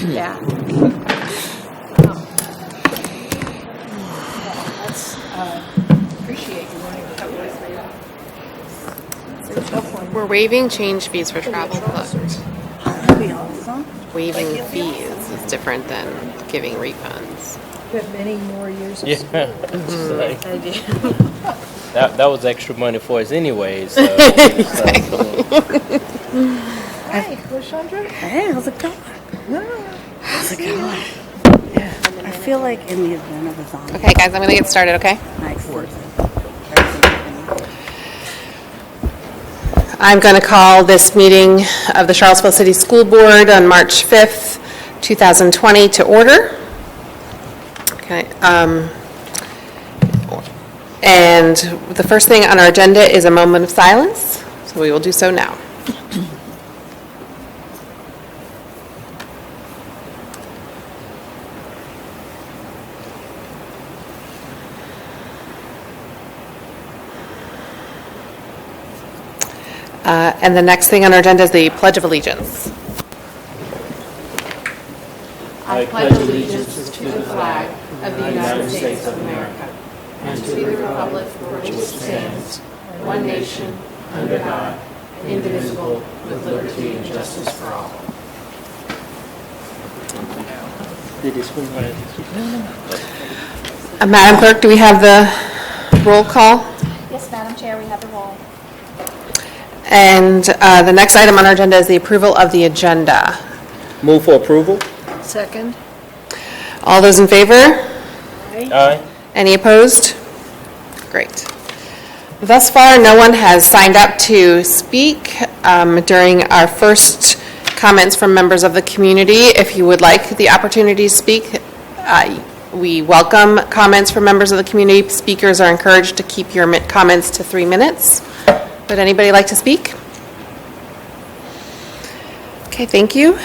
Yeah. Appreciate you wanting to cover this later. We're waiving change fees for travel books. That'd be awesome. Waiving fees is different than giving refunds. You have many more years of Yeah. school. I do. That was extra money for us anyway. So, Hi, Lashandra. Hey, how's it going? How's it going? Yeah, I feel like in the event of a zombie. Okay, guys, I'm going to get started, okay? Excellent. I'm going to call this meeting of the Charlottesville City School Board on March 5th, 2020 to order. Okay. And the first thing on our agenda is a moment of silence, so we will do so now. And the next thing on our agenda is the Pledge of Allegiance. I pledge allegiance to the flag of the United States of America and to the republic for which it stands, one nation, under God, indivisible, with liberty and justice for all. Madam Clerk, do we have the roll call? Yes, Madam Chair, we have the roll. And the next item on our agenda is the approval of the agenda. move for approval. Second. All those in favor? Aye. Any opposed? Great. Thus far, no one has signed up to speak during our first comments from members of the community. If you would like the opportunity to speak, we welcome comments from members of the community. Speakers are encouraged to keep your comments to 3 minutes. Would anybody like to speak? Okay, thank you.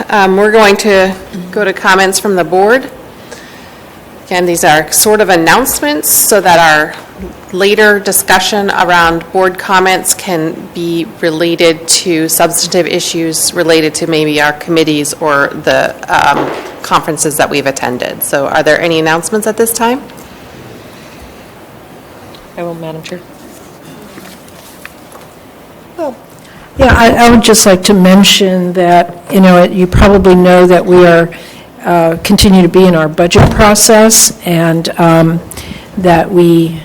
We're going to go to comments from the board. Again, these are sort of announcements so that our later discussion around board comments can be related to substantive issues related to maybe our committees or the conferences that we've attended. So are there any announcements at this time? I will, Madam Chair. Yeah, I would just like to mention that, you probably know that we are, continue to be in our budget process, and that we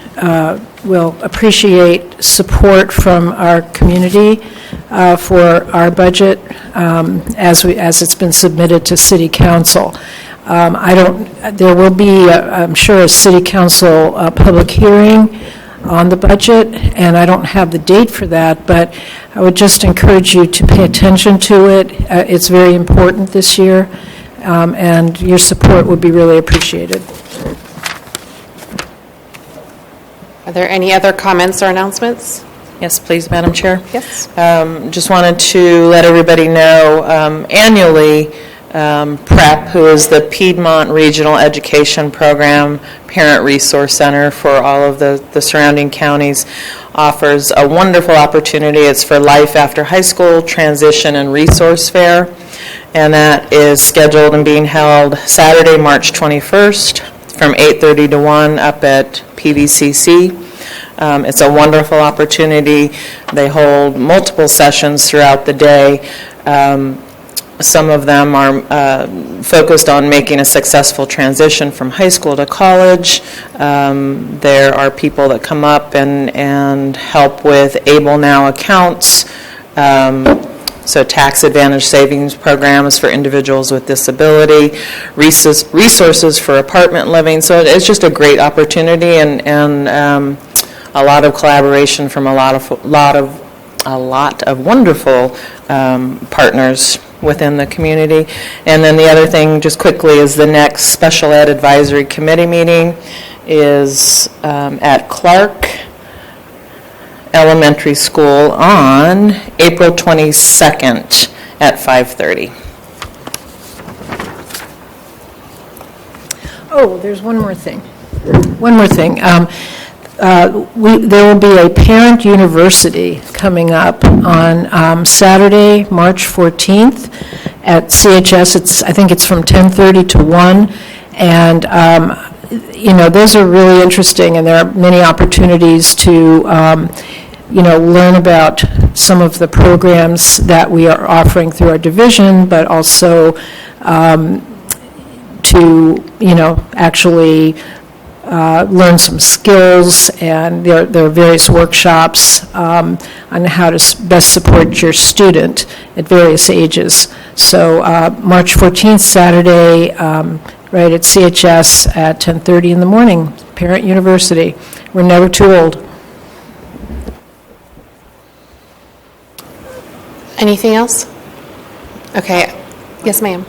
will appreciate support from our community for our budget as it's been submitted to City Council. There will be, I'm sure, a City Council public hearing on the budget, and I don't have the date for that, but I would just encourage you to pay attention to it. It's very important this year, and your support would be really appreciated. Are there any other comments or announcements? Yes, please, Madam Chair. Yes. Just wanted to let everybody know, annually, PREP, who is the Piedmont Regional Education Program Parent Resource Center for all of the surrounding counties, offers a wonderful opportunity. It's for Life After High School Transition and Resource Fair, and that is scheduled and being held Saturday, March 21st from 8:30 to 1 up at PVCC. It's a wonderful opportunity. They hold multiple sessions throughout the day. Some of them are focused on making a successful transition from high school to college. There are people that come up and help with Able Now accounts, so tax advantage savings programs for individuals with disability, resources for apartment living. So it's just a great opportunity, and a lot of collaboration from a lot of wonderful partners within the community. And then the other thing, just quickly, is the next Special Ed Advisory Committee meeting is at Clark Elementary School on April 22nd at 5:30. Oh, there's one more thing. There will be a parent university coming up on Saturday, March 14th at CHS. I think it's from 10:30 to 1, and, those are really interesting, and there are many opportunities to, learn about some of the programs that we are offering through our division, but also to, actually learn some skills, and there are various workshops on how to best support your student at various ages. So March 14th, Saturday, right at CHS at 10:30 in the morning, Parent University. We're never too old. Anything else? Okay. Yes, ma'am.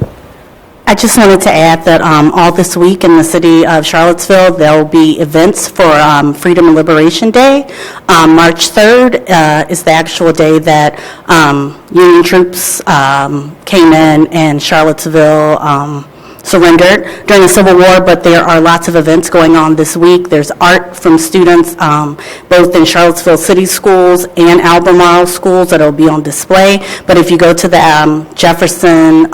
I just wanted to add that all this week in the city of Charlottesville, there will be events for Freedom and Liberation Day. March 3rd is the actual day that Union troops came in and Charlottesville surrendered during the Civil War, but there are lots of events going on this week. There's art from students both in Charlottesville City Schools and Albemarle Schools that will be on display. But if you go to the Jefferson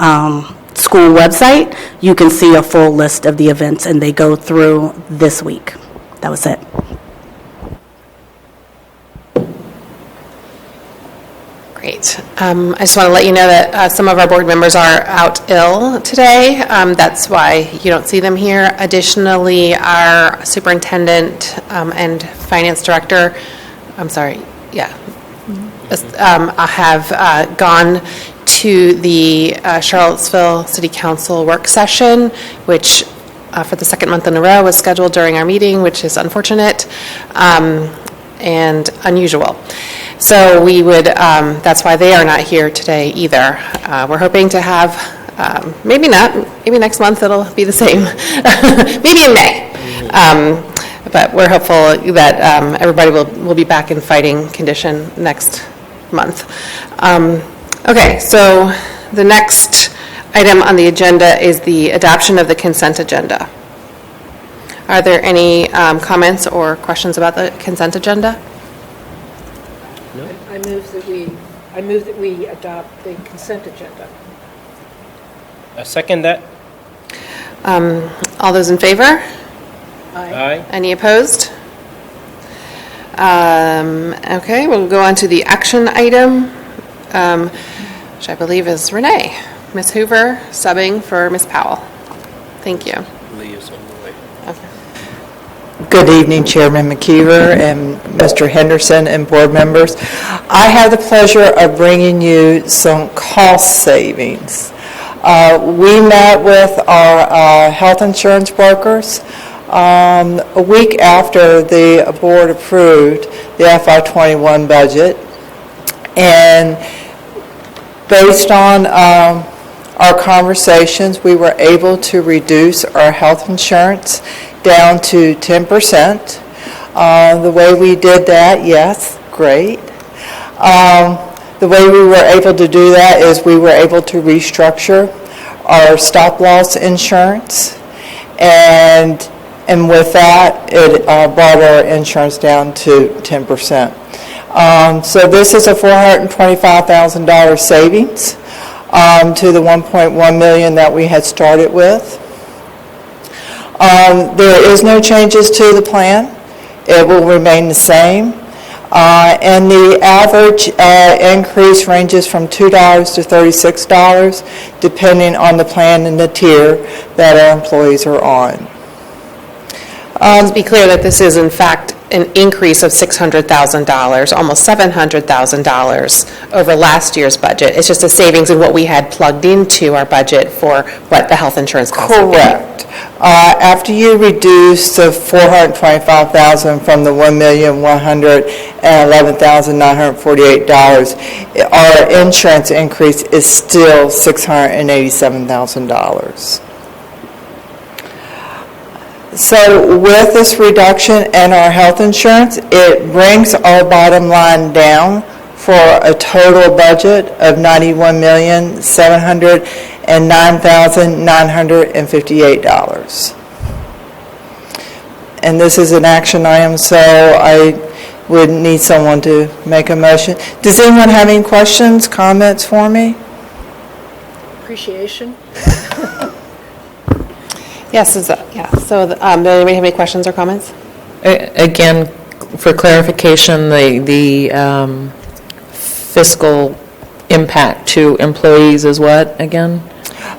school website, you can see a full list of the events, and they go through this week. That was it. Great. I just want to let you know that some of our board members are out ill today. That's why you don't see them here. Additionally, our superintendent and finance director, have gone to the Charlottesville City Council work session, which for the second month in a row was scheduled during our meeting, which is unfortunate and unusual. So we would, that's why they are not here today either. We're hoping to have, maybe not, maybe next month it'll be the same, maybe in May. But we're hopeful that everybody will be back in fighting condition next month. Okay, so the next item on the agenda is the adoption of the consent agenda. Are there any comments or questions about the consent agenda? I move that we adopt the consent agenda. I second that. All those in favor? Aye. Any opposed? Okay, we'll go on to the action item, which I believe is Renee. Ms. Hoover subbing for Ms. Powell. Thank you. Lee is on the way. Okay. Good evening, Chairman McKeever and Mr. Henderson and board members. I have the pleasure of bringing you some cost savings. We met with our health insurance brokers a week after the board approved the FY21 budget, and based on our conversations, we were able to reduce our health insurance down to 10%. The way we did that, yes, great. The way we were able to do that is we were able to restructure our stop loss insurance, and with that, it brought our insurance down to 10%. So this is a $425,000 savings to the $1.1 million that we had started with. There is no changes to the plan. It will remain the same. And the average increase ranges from $2 to $36, depending on the plan and the tier that our employees are on. To be clear that this is in fact an increase of $600,000, almost $700,000 over last year's budget. It's just a savings in what we had plugged into our budget for what the health insurance costs would be. Correct. After you reduce the $425,000 from the $1,111,948, our insurance increase is still $687,000. So with this reduction in our health insurance, it brings our bottom line down for a total budget of $91,709,958. And this is an action item, so I would need someone to make a motion. Does anyone have any questions, comments for me? appreciation. Yes, so, does anybody have any questions or comments? Again, for clarification, the fiscal impact to employees is what, again?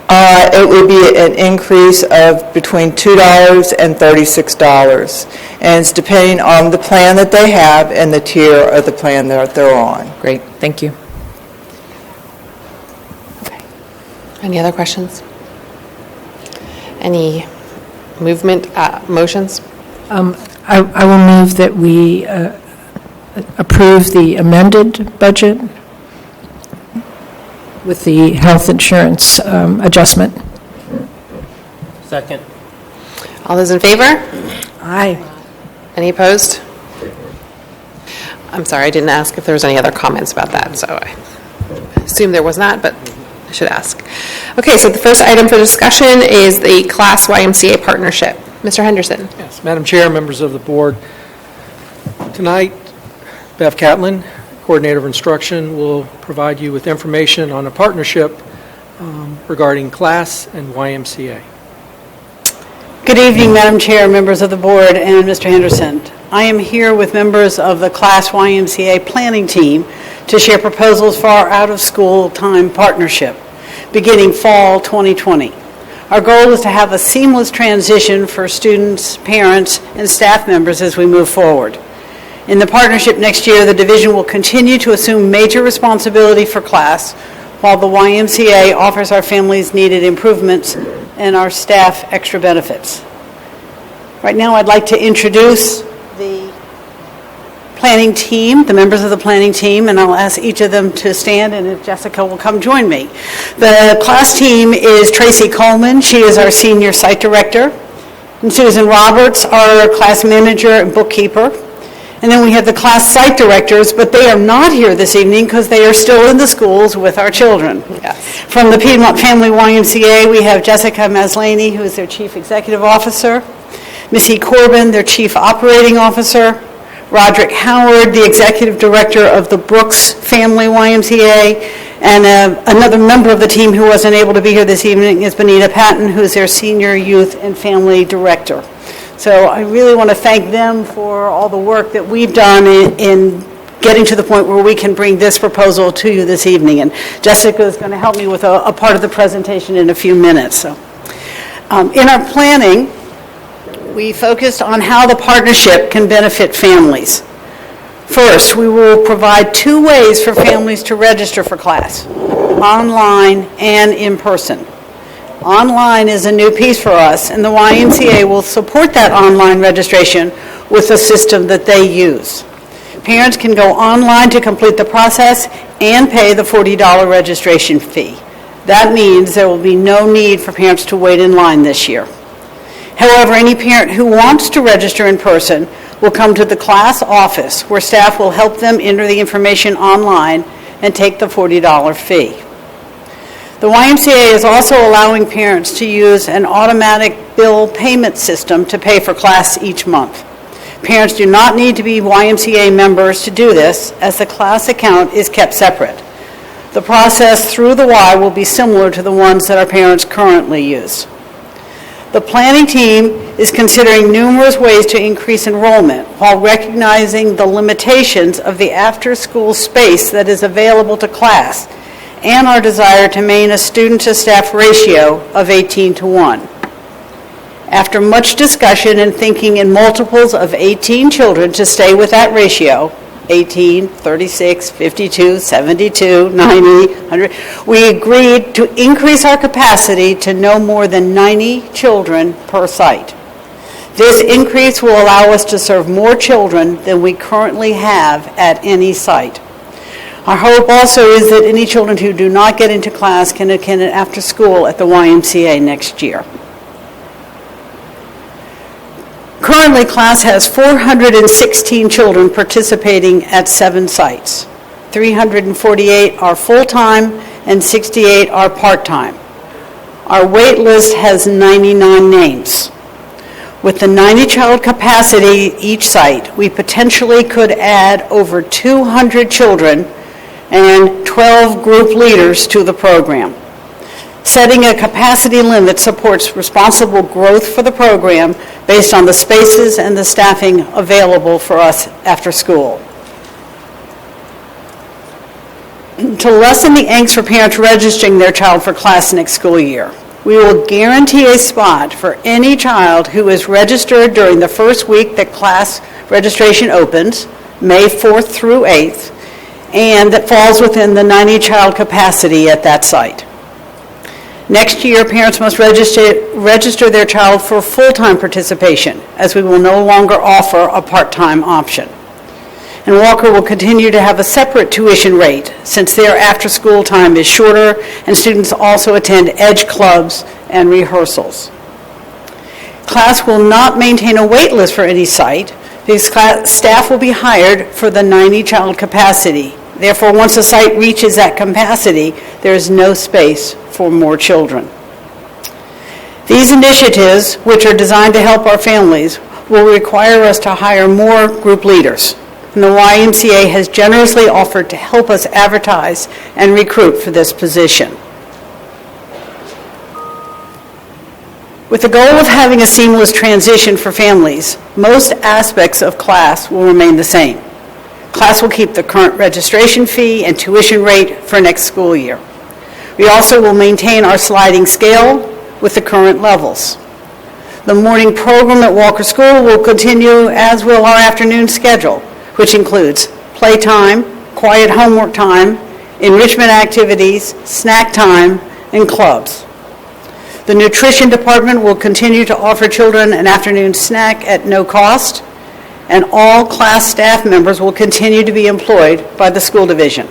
It would be an increase of between $2 and $36, and it's depending on the plan that they have and the tier of the plan that they're on. Great, thank you. Any other questions? Any motions? I will move that we approve the amended budget with the health insurance adjustment. Second. All those in favor? Aye. Any opposed? I'm sorry, I didn't ask if there was any other comments about that, so I assume there was not, but I should ask. Okay, so the first item for discussion is the Class YMCA partnership. Mr. Henderson. Yes, Madam Chair, members of the board, tonight, Bev Catlin, Coordinator of Instruction, will provide you with information on a partnership regarding class and YMCA. Good evening, Madam Chair, members of the board, and Mr. Henderson. I am here with members of the Class YMCA planning team to share proposals for our out-of-school time partnership beginning fall 2020. Our goal is to have a seamless transition for students, parents, and staff members as we move forward. In the partnership next year, the division will continue to assume major responsibility for class, while the YMCA offers our families needed improvements and our staff extra benefits. Right now, I'd like to introduce the planning team, the members of the planning team, and I'll ask each of them to stand, and if Jessica will come join me. The class team is Tracy Coleman. She is our senior site director. And Susan Roberts, our class manager and bookkeeper. And then we have the class site directors, but they are not here this evening because they are still in the schools with our children. Yes. From the Piedmont Family YMCA, we have Jessica Maslany, who is their chief executive officer, Missy Corbin, their chief operating officer, Roderick Howard, the executive director of the Brooks Family YMCA, and another member of the team who wasn't able to be here this evening is Benita Patton, who's their senior youth and family director. So I really want to thank them for all the work that we've done in getting to the point where we can bring this proposal to you this evening. And Jessica is going to help me with a part of the presentation in a few minutes. So, in our planning, we focused on how the partnership can benefit families. First, we will provide 2 ways for families to register for class, online and in person. Online is a new piece for us, and the YMCA will support that online registration with a system that they use. Parents can go online to complete the process and pay the $40 registration fee. That means there will be no need for parents to wait in line this year. However, any parent who wants to register in person will come to the class office where staff will help them enter the information online and take the $40 fee. The YMCA is also allowing parents to use an automatic bill payment system to pay for class each month. Parents do not need to be YMCA members to do this, as the class account is kept separate. The process through the Y will be similar to the ones that our parents currently use. The planning team is considering numerous ways to increase enrollment while recognizing the limitations of the after-school space that is available to class and our desire to maintain a student-to-staff ratio of 18:1. After much discussion and thinking in multiples of 18 children to stay with that ratio, 18, 36, 52, 72, 90, 100, we agreed to increase our capacity to no more than 90 children per site. This increase will allow us to serve more children than we currently have at any site. Our hope also is that any children who do not get into class can attend it after school at the YMCA next year. Currently, class has 416 children participating at 7 sites. 348 are full-time and 68 are part-time. Our wait list has 99 names. With the 90-child capacity each site, we potentially could add over 200 children and 12 group leaders to the program. Setting a capacity limit supports responsible growth for the program based on the spaces and the staffing available for us after school. To lessen the angst for parents registering their child for class next school year, we will guarantee a spot for any child who is registered during the first week that class registration opens, May 4th through 8th, and that falls within the 90-child capacity at that site. Next year, parents must register their child for full-time participation, as we will no longer offer a part-time option. And Walker will continue to have a separate tuition rate, since their after-school time is shorter, and students also attend EDGE clubs and rehearsals. Class will not maintain a wait list for any site, because staff will be hired for the 90-child capacity. Therefore, once a site reaches that capacity, there is no space for more children. These initiatives, which are designed to help our families, will require us to hire more group leaders. And the YMCA has generously offered to help us advertise and recruit for this position. With the goal of having a seamless transition for families, most aspects of class will remain the same. Class will keep the current registration fee and tuition rate for next school year. We also will maintain our sliding scale with the current levels. The morning program at Walker School will continue, as will our afternoon schedule, which includes playtime, quiet homework time, enrichment activities, snack time, and clubs. The nutrition department will continue to offer children an afternoon snack at no cost, and all class staff members will continue to be employed by the school division.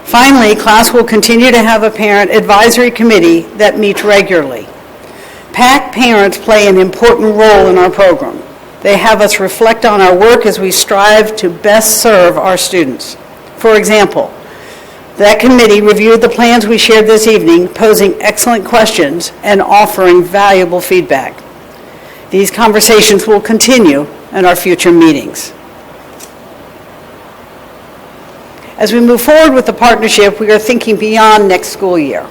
Finally, class will continue to have a parent advisory committee that meets regularly. PAC parents play an important role in our program. They have us reflect on our work as we strive to best serve our students. For example, that committee reviewed the plans we shared this evening, posing excellent questions and offering valuable feedback. These conversations will continue in our future meetings. As we move forward with the partnership, we are thinking beyond next school year.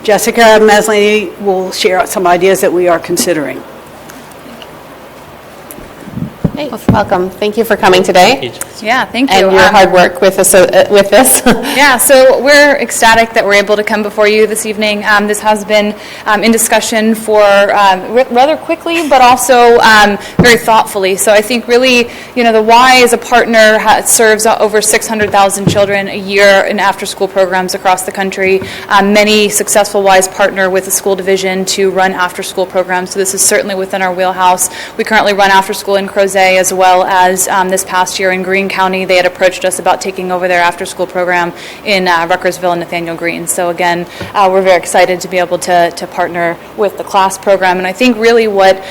Jessica Maslany will share some ideas that we are considering. Hey, welcome. Thank you for coming today Yeah, thank you. and your hard work with this. Yeah, so we're ecstatic that we're able to come before you this evening. This has been in discussion for rather quickly, but also very thoughtfully. So I think really, the Y as a partner serves over 600,000 children a year in after-school programs across the country. Many successful Ys partner with the school division to run after-school programs, so this is certainly within our wheelhouse. We currently run after-school in Crozet, as well as this past year in Greene County. They had approached us about taking over their after-school program in Ruckersville and Nathaniel Greene. So again, we're very excited to be able to partner with the class program. And I think really what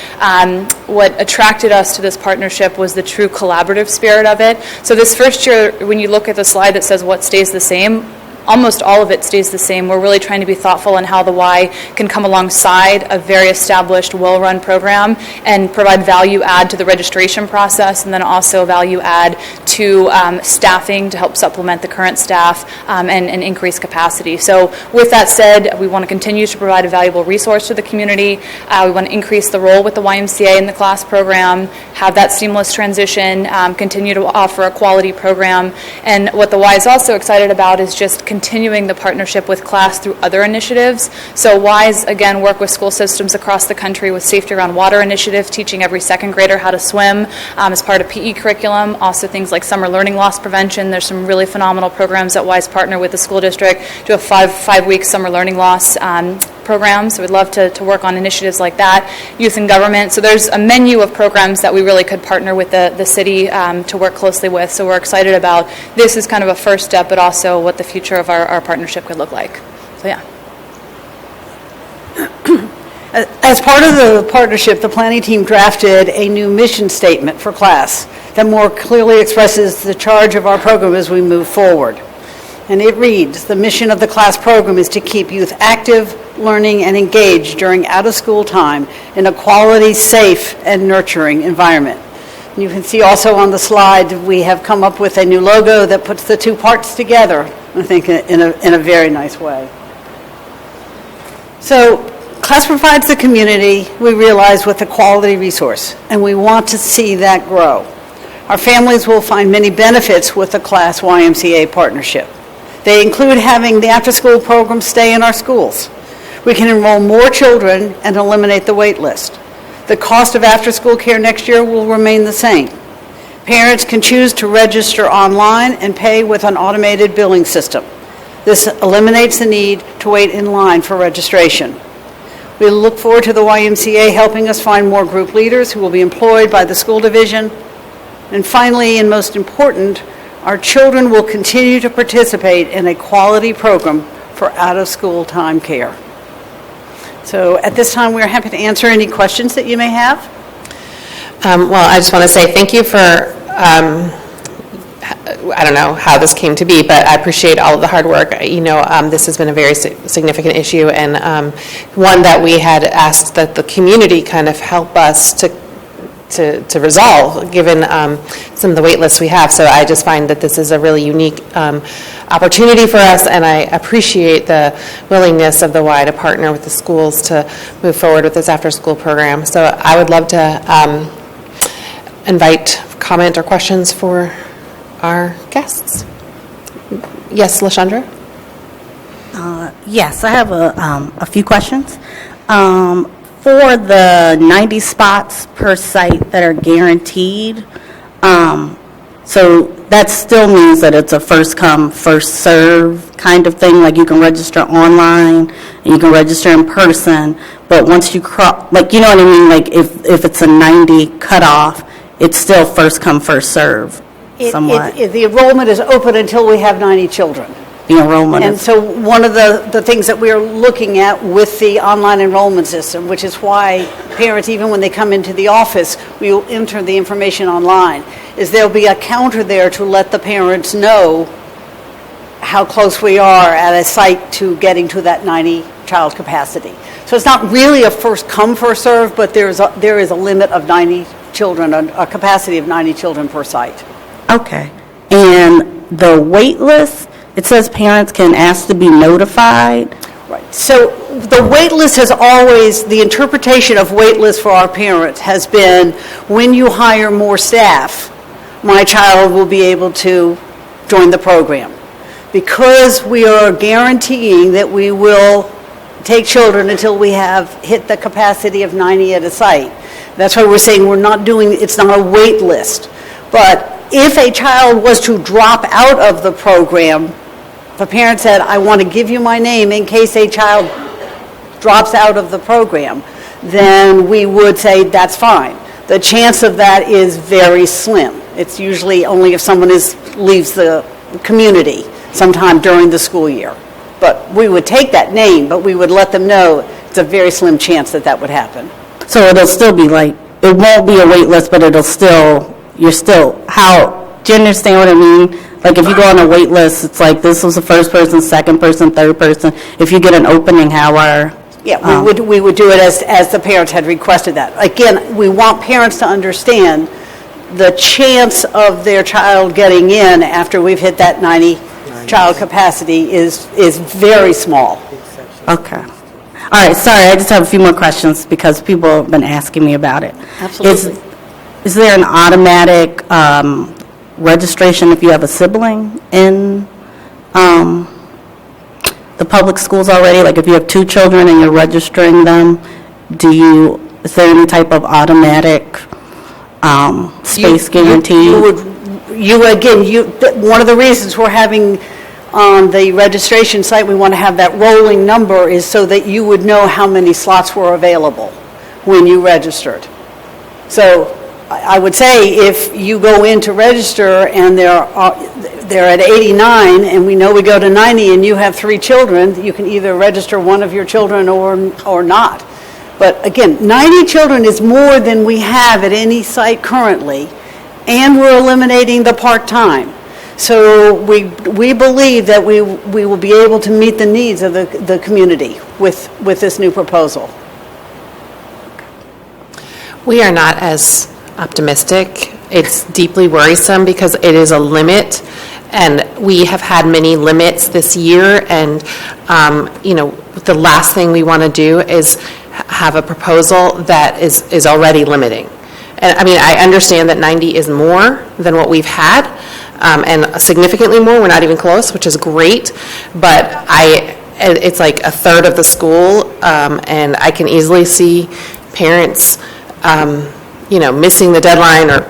attracted us to this partnership was the true collaborative spirit of it. So this first year, when you look at the slide that says what stays the same, almost all of it stays the same. We're really trying to be thoughtful on how the Y can come alongside a very established, well-run program and provide value add to the registration process, and then also value add to staffing to help supplement the current staff and increase capacity. So with that said, we want to continue to provide a valuable resource to the community. We want to increase the role with the YMCA in the class program, have that seamless transition, continue to offer a quality program. And what the Y is also excited about is just continuing the partnership with class through other initiatives. So Ys, again, work with school systems across the country with Safety Around Water initiative, teaching every second grader how to swim as part of PE curriculum. Also things like summer learning loss prevention. There's some really phenomenal programs that Ys partner with the school district to a five-week summer learning loss program. So we'd love to work on initiatives like that. Youth in government. So there's a menu of programs that we really could partner with the city to work closely with. So we're excited about this as kind of a first step, but also what the future of our partnership could look like. So yeah. As part of the partnership, the planning team drafted a new mission statement for class that more clearly expresses the charge of our program as we move forward. And it reads, the mission of the class program is to keep youth active, learning, and engaged during out-of-school time in a quality, safe, and nurturing environment. And you can see also on the slide, we have come up with a new logo that puts the two parts together, I think, in a very nice way. So class provides the community, we realize, with a quality resource, and we want to see that grow. Our families will find many benefits with the Class YMCA partnership. They include having the after-school program stay in our schools. We can enroll more children and eliminate the wait list. The cost of after-school care next year will remain the same. Parents can choose to register online and pay with an automated billing system. This eliminates the need to wait in line for registration. We look forward to the YMCA helping us find more group leaders who will be employed by the school division. And finally, and most important, our children will continue to participate in a quality program for out-of-school time care. So at this time, we're happy to answer any questions that you may have. Well, I just want to say thank you for, I don't know how this came to be, but I appreciate all of the hard work. You know, this has been a very significant issue, and one that we had asked that the community kind of help us to resolve, given some of the wait lists we have. So I just find that this is a really unique opportunity for us, and I appreciate the willingness of the Y to partner with the schools to move forward with this after-school program. So I would love to invite comment or questions for our guests. Yes, LaShondra? Yes, I have a few questions. For the 90 spots per site that are guaranteed, so that still means that it's a first come, first serve kind of thing, like you can register online and you can register in person, but once you cross, like, you know what I mean, like if it's a 90 cutoff, it's still first come, first serve somewhat. The enrollment is open until we have 90 children. The enrollment And is, so one of the things that we're looking at with the online enrollment system, which is why parents, even when they come into the office, we will enter the information online, is there'll be a counter there to let the parents know how close we are at a site to getting to that 90 child capacity. So it's not really a first come, first serve, but there is a limit of 90 children, a capacity of 90 children per site. okay. And the wait list, it says parents can ask to be notified. Right. So the wait list has always, the interpretation of wait list for our parents has been, when you hire more staff, my child will be able to join the program. Because we are guaranteeing that we will take children until we have hit the capacity of 90 at a site. That's why we're saying we're not doing, it's not a wait list. But if a child was to drop out of the program, if a parent said, I want to give you my name in case a child drops out of the program, then we would say that's fine. The chance of that is very slim. It's usually only if someone leaves the community sometime during the school year. But we would take that name, but we would let them know it's a very slim chance that that would happen. So it'll still be like, it won't be a wait list, but it'll still, you're still, how, do you understand what I mean? Like if you go on a wait list, it's like this was the first person, second person, third person. If you get an opening, Yeah, we would do it as the parents had requested that. Again, we want parents to understand the chance of their child getting in after we've hit that 90 child capacity is very small. Okay. All right, sorry, I just have a few more questions because people have been asking me about it. Absolutely. Is there an automatic registration if you have a sibling in the public schools already? Like if you have 2 children and you're registering them, is there any type of automatic space guarantee? One of the reasons we're having on the registration site, we want to have that rolling number is so that you would know how many slots were available when you registered. So I would say if you go in to register and they're at 89 and we know we go to 90 and you have 3 children, you can either register one of your children or not. But again, 90 children is more than we have at any site currently, and we're eliminating the part-time. So we believe that we will be able to meet the needs of the community with this new proposal. We are not as optimistic. It's deeply worrisome because it is a limit. And we have had many limits this year, and, the last thing we want to do is have a proposal that is already limiting. And, I understand that 90 is more than what we've had, and significantly more. We're not even close, which is great, but it's like a third of the school, and I can easily see parents, missing the deadline or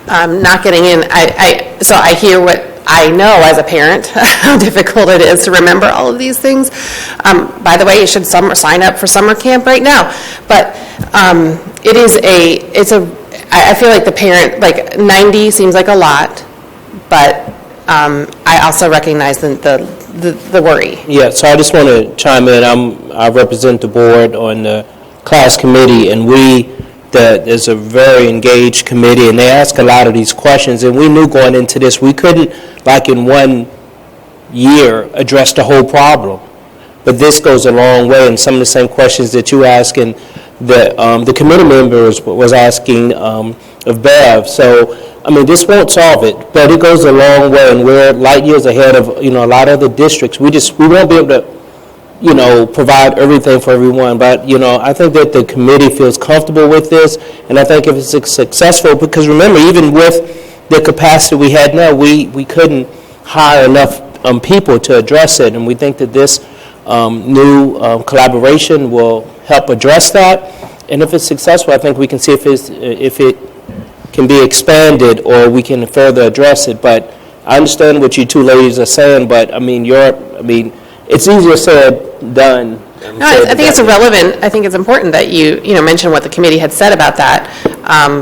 not getting in. So I hear what I know as a parent, how difficult it is to remember all of these things. By the way, you should sign up for summer camp right now. But I feel like the parent, like 90 seems like a lot, but I also recognize the worry. Yeah, so I just want to chime in. I represent the board on the class committee, and there's a very engaged committee, and they ask a lot of these questions, and we knew going into this we couldn't, like in 1 year, address the whole problem. But this goes a long way, and some of the same questions that you ask and the committee members was asking of Bev. So, this won't solve it, but it goes a long way, and we're light years ahead of, a lot of the districts. We won't be able to, provide everything for everyone. But, I think that the committee feels comfortable with this, and I think if it's successful, because remember, even with the capacity we had now, we couldn't hire enough people to address it, and we think that this new collaboration will help address that. And if it's successful, I think we can see if it can be expanded or we can further address it. But I understand what you two ladies are saying, but it's easier said than done. No, I think it's irrelevant. I think it's important that you mention what the committee had said about that.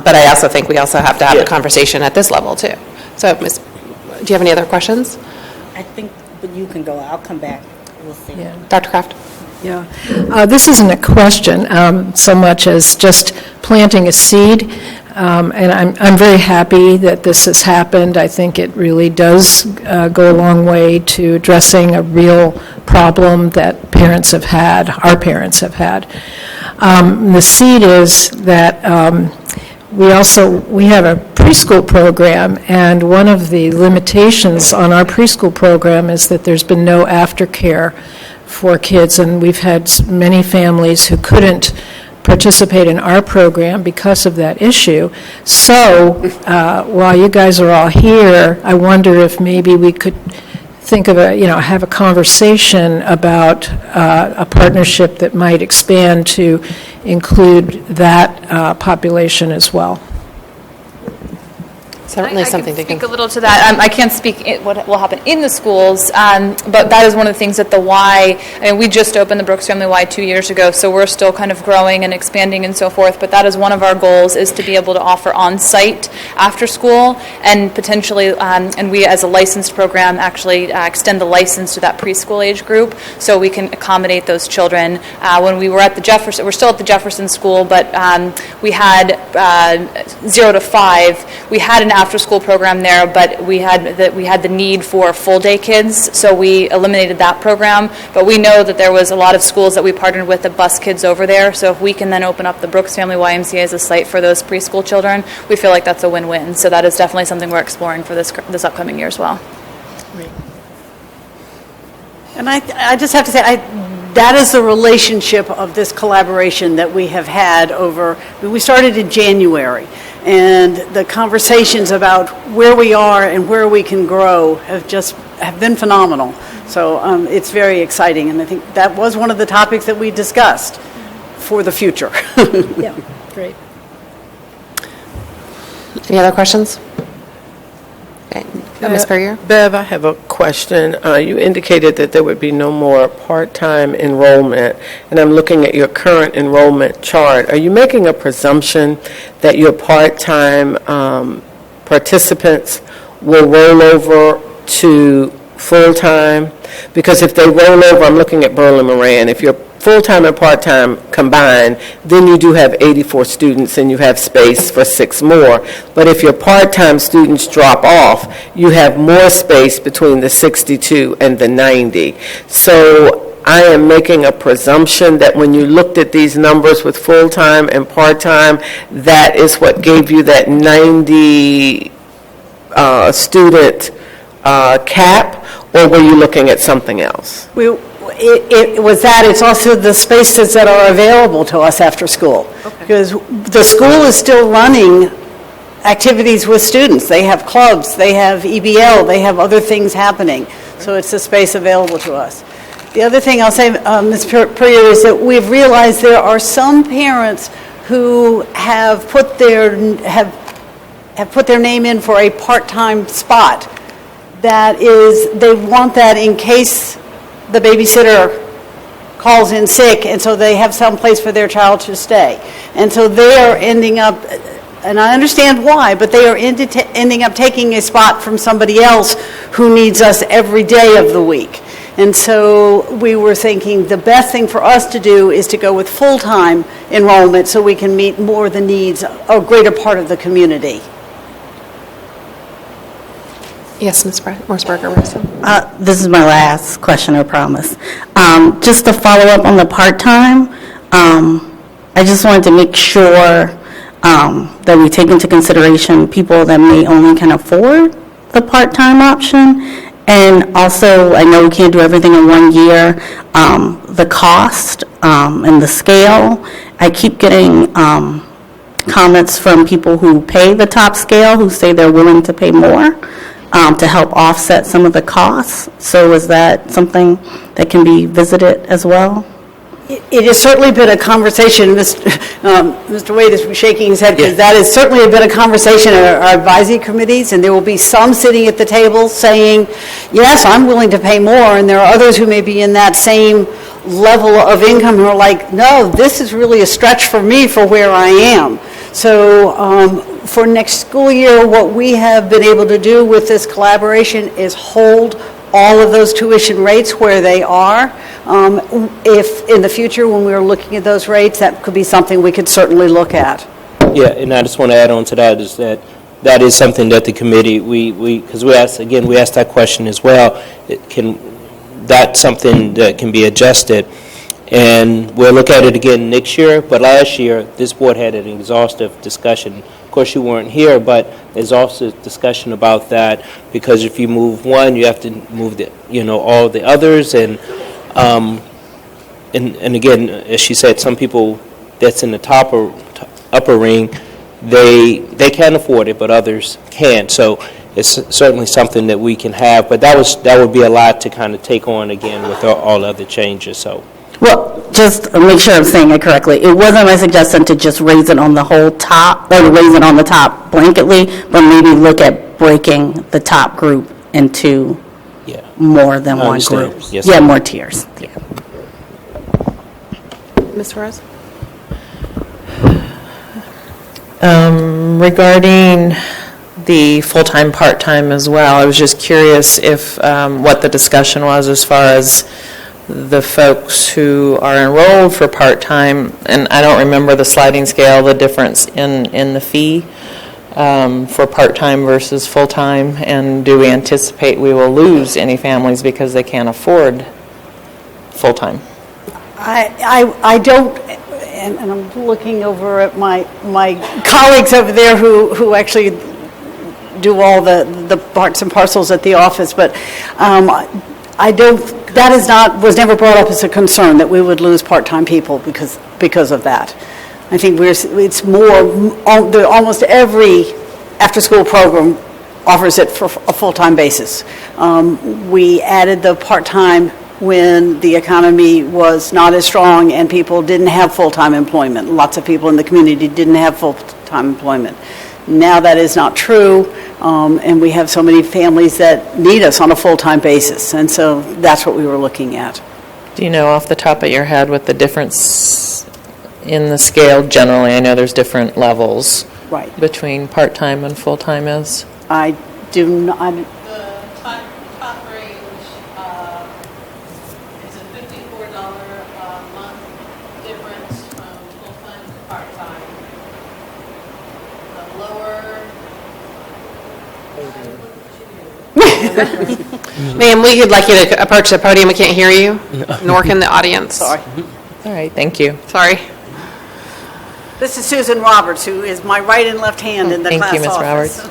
But I also think we also have to have the conversation at this level too. So, do you have any other questions? I think you can go. I'll come back. We'll see. Yeah. Dr. Kraft? Yeah. This isn't a question so much as just planting a seed. And I'm very happy that this has happened. I think it really does go a long way to addressing a real problem that our parents have had. The seed is that we have a preschool program, and one of the limitations on our preschool program is that there's been no aftercare for kids, and we've had many families who couldn't participate in our program because of that issue. So while you guys are all here, I wonder if maybe we could think of have a conversation about a partnership that might expand to include that population as well. Certainly something I to can speak a little to that. I can't speak what will happen in the schools, but that is one of the things that the Y, we just opened the Brooks Family Y 2 years ago, so we're still kind of growing and expanding and so forth, but that is one of our goals, is to be able to offer on-site after school, and potentially, and we as a licensed program actually extend the license to that preschool age group, so we can accommodate those children. When we were at the Jefferson, we're still at the Jefferson School, but we had 0 to 5, we had an after-school program there, but we had the need for full-day kids, so we eliminated that program. But we know that there was a lot of schools that we partnered with that bus kids over there, so if we can then open up the Brooks Family YMCA as a site for those preschool children, we feel like that's a win-win. So that is definitely something we're exploring for this upcoming year as well. And I just have to say, that is the relationship of this collaboration that we have had we started in January, and the conversations about where we are and where we can grow have been phenomenal. So it's very exciting, and I think that was one of the topics that we discussed for the future. Yeah, great. Any other questions? Okay. Ms. Spurrier? Bev, I have a question. You indicated that there would be no more part-time enrollment, and I'm looking at your current enrollment chart. Are you making a presumption that your part-time participants will roll over to full-time? Because if they roll over, I'm looking at Berlin Moran, if you're full-time and part-time combined, then you do have 84 students and you have space for 6 more. But if your part-time students drop off, you have more space between the 62 and the 90. So I am making a presumption that when you looked at these numbers with full-time and part-time, that is what gave you that 90 student cap, or were you looking at something else? It was that, it's also the spaces that are available to us after school. Because the school is still running activities with students. They have clubs, they have EBL, they have other things happening. So it's a space available to us. The other thing I'll say, Ms. Puryear, is that we've realized there are some parents who have put their name in for a part-time spot. That is, they want that in case the babysitter calls in sick, and so they have some place for their child to stay. And so they are ending up, and I understand why, but they are ending up taking a spot from somebody else who needs us every day of the week. And so we were thinking the best thing for us to do is to go with full-time enrollment so we can meet more of the needs of a greater part of the community. Yes, Ms. Morsberger. This is my last question, I promise. Just to follow up on the part-time, I just wanted to make sure that we take into consideration people that may only can afford the part-time option. And also, I know we can't do everything in 1 year. The cost and the scale, I keep getting comments from people who pay the top scale who say they're willing to pay more to help offset some of the costs. So is that something that can be visited as well? It has certainly been a conversation, Mr. Wade is shaking his head, because that has certainly been a conversation at our advisory committees, and there will be some sitting at the table saying, yes, I'm willing to pay more, and there are others who may be in that same level of income who are like, no, this is really a stretch for me for where I am. So for next school year, what we have been able to do with this collaboration is hold all of those tuition rates where they are. If in the future, when we are looking at those rates, that could be something we could certainly look at. Yeah, and I just want to add on to that is that is something that the committee, because we asked that question as well. That's something that can be adjusted, and we'll look at it again next year. But last year, this board had an exhaustive discussion. Of course, you weren't here, but there's also discussion about that, because if you move one, you have to move all the others, and again, as she said, some people that's in the upper ring, they can afford it, but others can't. So it's certainly something that we can have, but that would be a lot to kind of take on again with all other changes. So. Well, just to make sure I'm saying it correctly, it wasn't my suggestion to just raise it on the whole top, or raise it on the top blanketly, but maybe look at breaking the top group into more than one group. Yes, yeah, more tiers. Yeah. Ms. Rose? Regarding the full-time, part-time as well, I was just curious if what the discussion was as far as the folks who are enrolled for part-time, and I don't remember the sliding scale, the difference in the fee for part-time versus full-time, and do we anticipate we will lose any families because they can't afford full-time? I don't, and I'm looking over at my colleagues over there who actually do all the parts and parcels at the office, but I don't. That was never brought up as a concern that we would lose part-time people because of that. I think it's more, almost every after-school program offers it for a full-time basis. We added the part-time when the economy was not as strong and people didn't have full-time employment. Lots of people in the community didn't have full-time employment. Now that is not true, and we have so many families that need us on a full-time basis, and so that's what we were looking at. Do you know off the top of your head what the difference in the scale generally? I know there's different levels between part-time and full-time is? I do not. The top range is a $54 a month difference from full-time to part-time. The lower... Ma'am, we would like you to approach the podium. We can't hear you, nor can the audience. Sorry. All right, thank you. Sorry. This is Susan Roberts, who is my right and left hand in the Thank class you, Ms. office.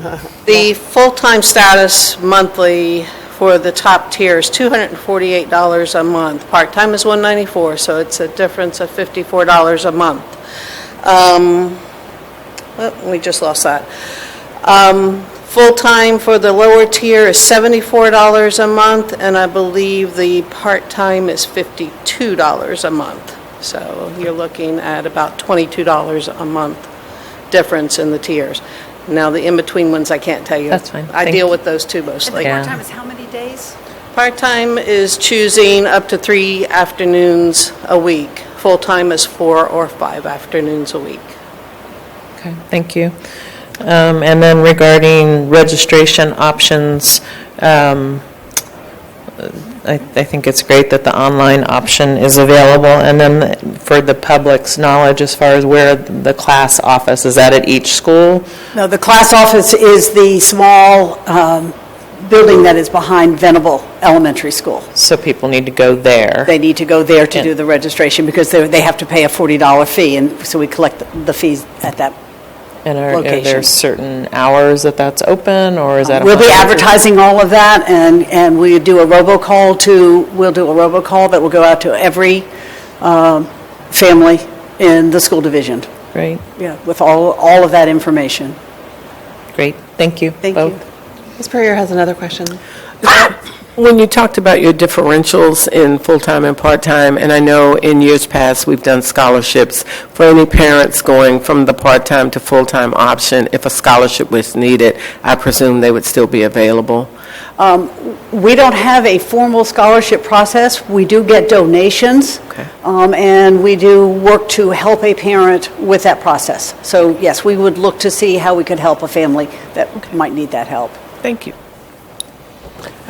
Roberts. The full-time status monthly for the top tier is $248 a month. Part-time is $194, so it's a difference of $54 a month. We just lost that. Full-time for the lower tier is $74 a month, and I believe the part-time is $52 a month. So you're looking at about $22 a month difference in the tiers. Now, the in-between ones, I can't tell you. That's fine. I Thank deal you. with those two mostly. Yeah. Part-time is how many days? Part-time is choosing up to 3 afternoons a week. Full-time is 4 or 5 afternoons a week. Okay, thank you. And then regarding registration options, I think it's great that the online option is available. And then for the public's knowledge, as far as where the class office, is that at each school? No, the class office is the small building that is behind Venable Elementary School. So people need to go there. They need to go there to do the registration because they have to pay a $40 fee, and so we collect the fees at that. And are location. there certain hours that that's open, or is that? We'll be advertising all of that, and we'll do a robocall that will go out to every family in the school division. Great, Yeah, with all of that information. great, thank you. Thank both. you. Ms. Purrier has another question. When you talked about your differentials in full-time and part-time, and I know in years past, we've done scholarships for any parents going from the part-time to full-time option. If a scholarship was needed, I presume they would still be available. We don't have a formal scholarship process. We do get donations, Okay. and we do work to help a parent with that process. So yes, we would look to see how we could help a family that might need that help. Thank you.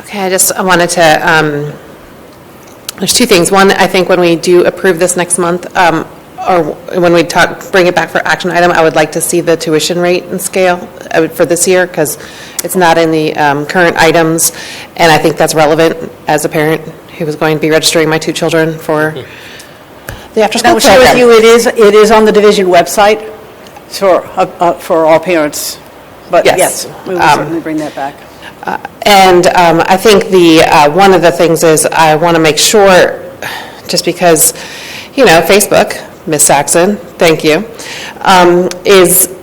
Okay, I wanted to, there's two things. One, I think when we do approve this next month, or when we bring it back for action item, I would like to see the tuition rate and scale for this year, because it's not in the current items, and I think that's relevant as a parent who was going to be registering my 2 children for the I after-school will share with program. you, it is on the division website for all parents. But Yes. yes, we will certainly bring that back. And I think one of the things is I want to make sure, just because, Facebook, Ms. Saxon, thank you, is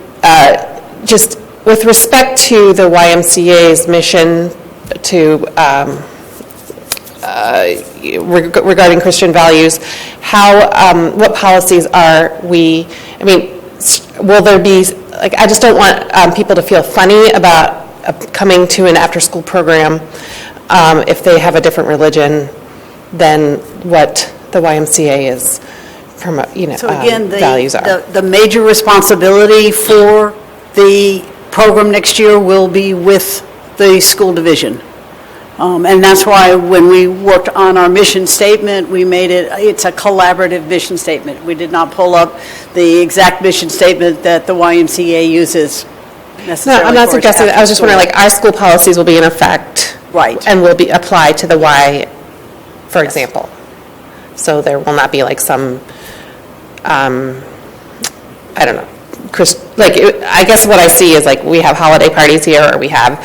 just with respect to the YMCA's mission to regarding Christian values, what policies are we, will there be, I just don't want people to feel funny about coming to an after-school program if they have a different religion than what the YMCA is, So again, values are. the major responsibility for the program next year will be with the school division. And that's why when we worked on our mission statement, we made it's a collaborative mission statement. We did not pull up the exact mission statement that the YMCA uses No, necessarily. I'm not for its suggesting that. I was just wondering, after-school. our school policies will be in effect. Right. And will be applied to the Y, for example. So there will not be some, I don't know, I guess what I see is we have holiday parties here, or we have,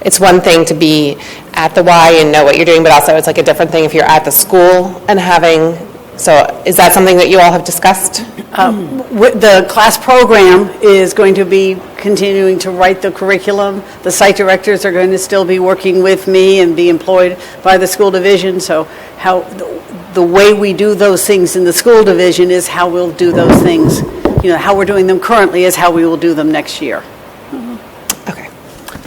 it's one thing to be at the Y and know what you're doing, but also it's a different thing if you're at the school and having, so is that something that you all have discussed? The class program is going to be continuing to write the curriculum. The site directors are going to still be working with me and be employed by the school division. So the way we do those things in the school division is how we'll do those things. How we're doing them currently is how we will do them next year. Okay.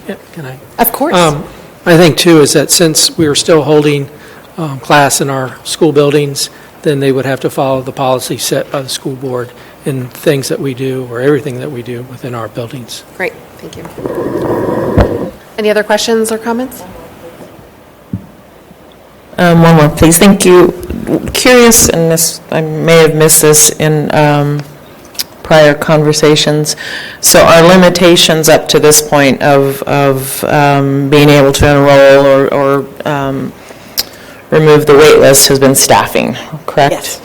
Yeah, can I? Of course. I think, too, is that since we are still holding class in our school buildings, then they would have to follow the policy set by the school board in things that we do, or everything that we do within our buildings. Great, thank you. Any other questions or comments? One more, please. Thank you. Curious, and I may have missed this in prior conversations. So our limitations up to this point of being able to enroll or remove the wait list has been staffing, correct? Yes.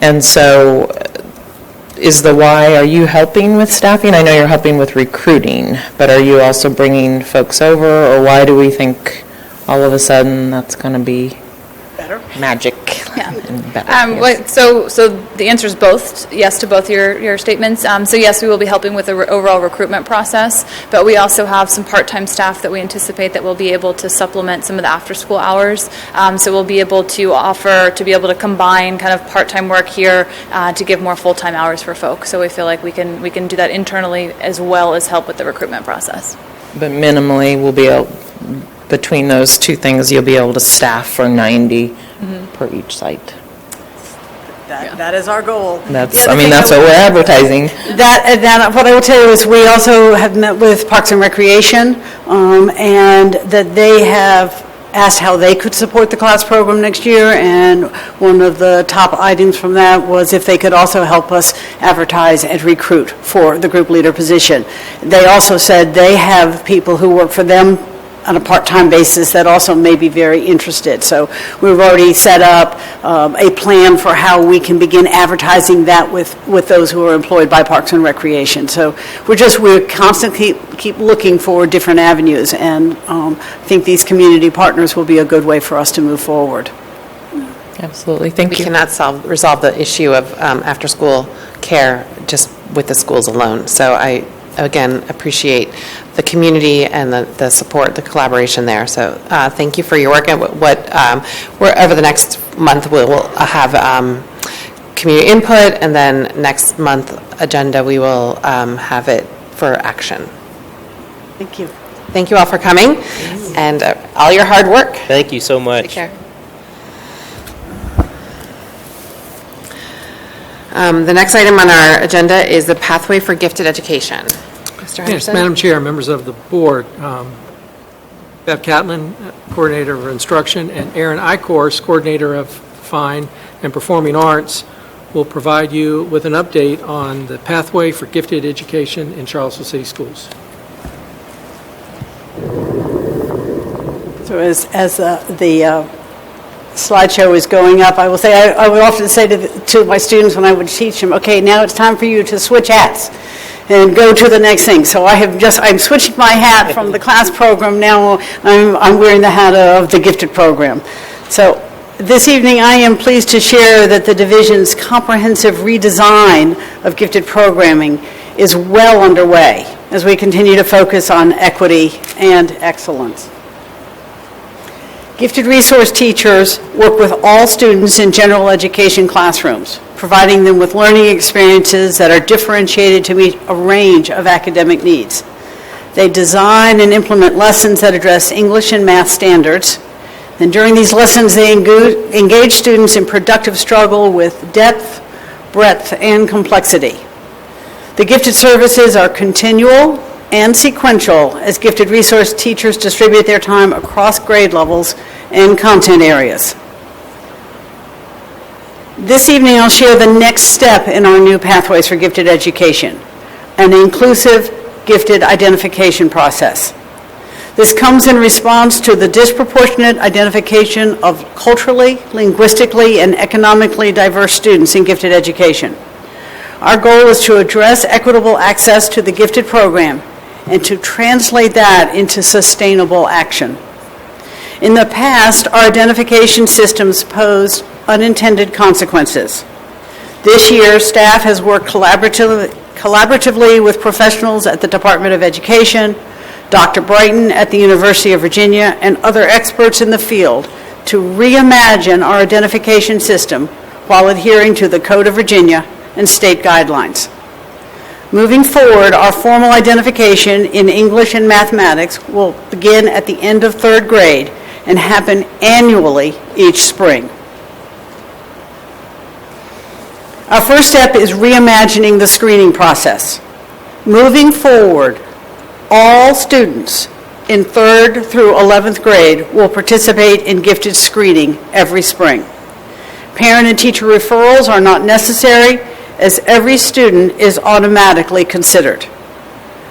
And so is the why, are you helping with staffing? I know you're helping with recruiting, but are you also bringing folks over, or why do we think all of a sudden that's going to be magic? Yeah. And better, yes. So the answer is both, yes to both your statements. So yes, we will be helping with the overall recruitment process, but we also have some part-time staff that we anticipate that will be able to supplement some of the after-school hours. So we'll be able to be able to combine kind of part-time work here to give more full-time hours for folks. So we feel like we can do that internally as well as help with the recruitment process. But minimally, we'll be able, between those two things, you'll be able to staff for 90 per each site. That is our goal. That's what we're advertising. That what I will tell you is we also have met with Parks and Recreation, and that they have asked how they could support the class program next year, and one of the top items from that was if they could also help us advertise and recruit for the group leader position. They also said they have people who work for them on a part-time basis that also may be very interested. So we've already set up a plan for how we can begin advertising that with those who are employed by Parks and Recreation. So we're constantly keep looking for different avenues, and I think these community partners will be a good way for us to move forward. Absolutely, thank you. We cannot resolve the issue of after-school care just with the schools alone. So I, again, appreciate the community and the support, the collaboration there. So thank you for your work. And we're over the next month, we'll have community input, and then next month agenda, we will have it for action. Thank you. Thank you all for coming and all your hard work. Thank you so much. Take care. The next item on our agenda is the Pathway for Gifted Education. Mr. Yes, Henderson? Madam Chair, members of the board, Bev Catlin, Coordinator of Instruction, and Aaron Icorse, Coordinator of Fine and Performing Arts, will provide you with an update on the Pathway for Gifted Education in Charleston City Schools. So as the slideshow is going up, I will say, I would often say to my students when I would teach them, okay, now it's time for you to switch hats and go to the next thing. So I'm switching my hat from the class program, now I'm wearing the hat of the gifted program. So this evening I am pleased to share that the division's comprehensive redesign of gifted programming is well underway as we continue to focus on equity and excellence. Gifted resource teachers work with all students in general education classrooms, providing them with learning experiences that are differentiated to meet a range of academic needs. They design and implement lessons that address English and math standards, and during these lessons they engage students in productive struggle with depth, breadth, and complexity. The gifted services are continual and sequential as gifted resource teachers distribute their time across grade levels and content areas. This evening I'll share the next step in our new Pathways for Gifted Education, an inclusive gifted identification process. This comes in response to the disproportionate identification of culturally, linguistically, and economically diverse students in gifted education. Our goal is to address equitable access to the gifted program and to translate that into sustainable action. In the past, our identification systems posed unintended consequences. This year, staff has worked collaboratively with professionals at the Department of Education, Dr. Brighton at the University of Virginia, and other experts in the field to reimagine our identification system while adhering to the Code of Virginia and state guidelines. Moving forward, our formal identification in English and mathematics will begin at the end of third grade and happen annually each spring. Our first step is reimagining the screening process. Moving forward, all students in 3rd through 11th grade will participate in gifted screening every spring. Parent and teacher referrals are not necessary, as every student is automatically considered.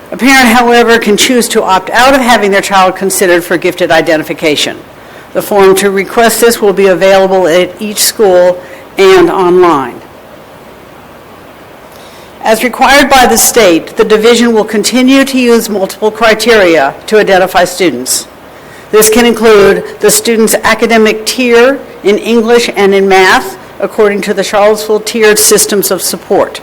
A parent, however, can choose to opt out of having their child considered for gifted identification. The form to request this will be available at each school and online. As required by the state, the division will continue to use multiple criteria to identify students. This can include the student's academic tier in English and in math, according to the Charlottesville tiered systems of support.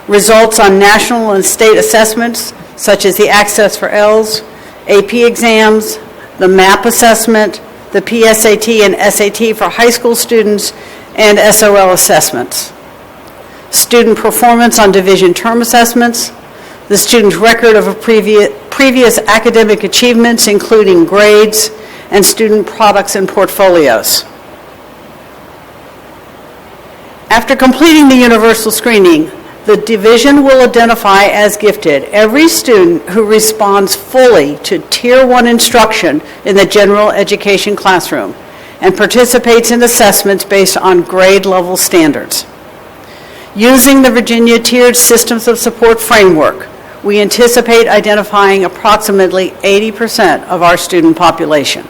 Results on national and state assessments, such as the Access for L's, AP exams, the MAP assessment, the PSAT and SAT for high school students, and SOL assessments. Student performance on division term assessments, the student's record of previous academic achievements, including grades, and student products and portfolios. After completing the universal screening, the division will identify as gifted every student who responds fully to Tier 1 instruction in the general education classroom and participates in assessments based on grade level standards. Using the Virginia Tiered Systems of Support framework, we anticipate identifying approximately 80% of our student population.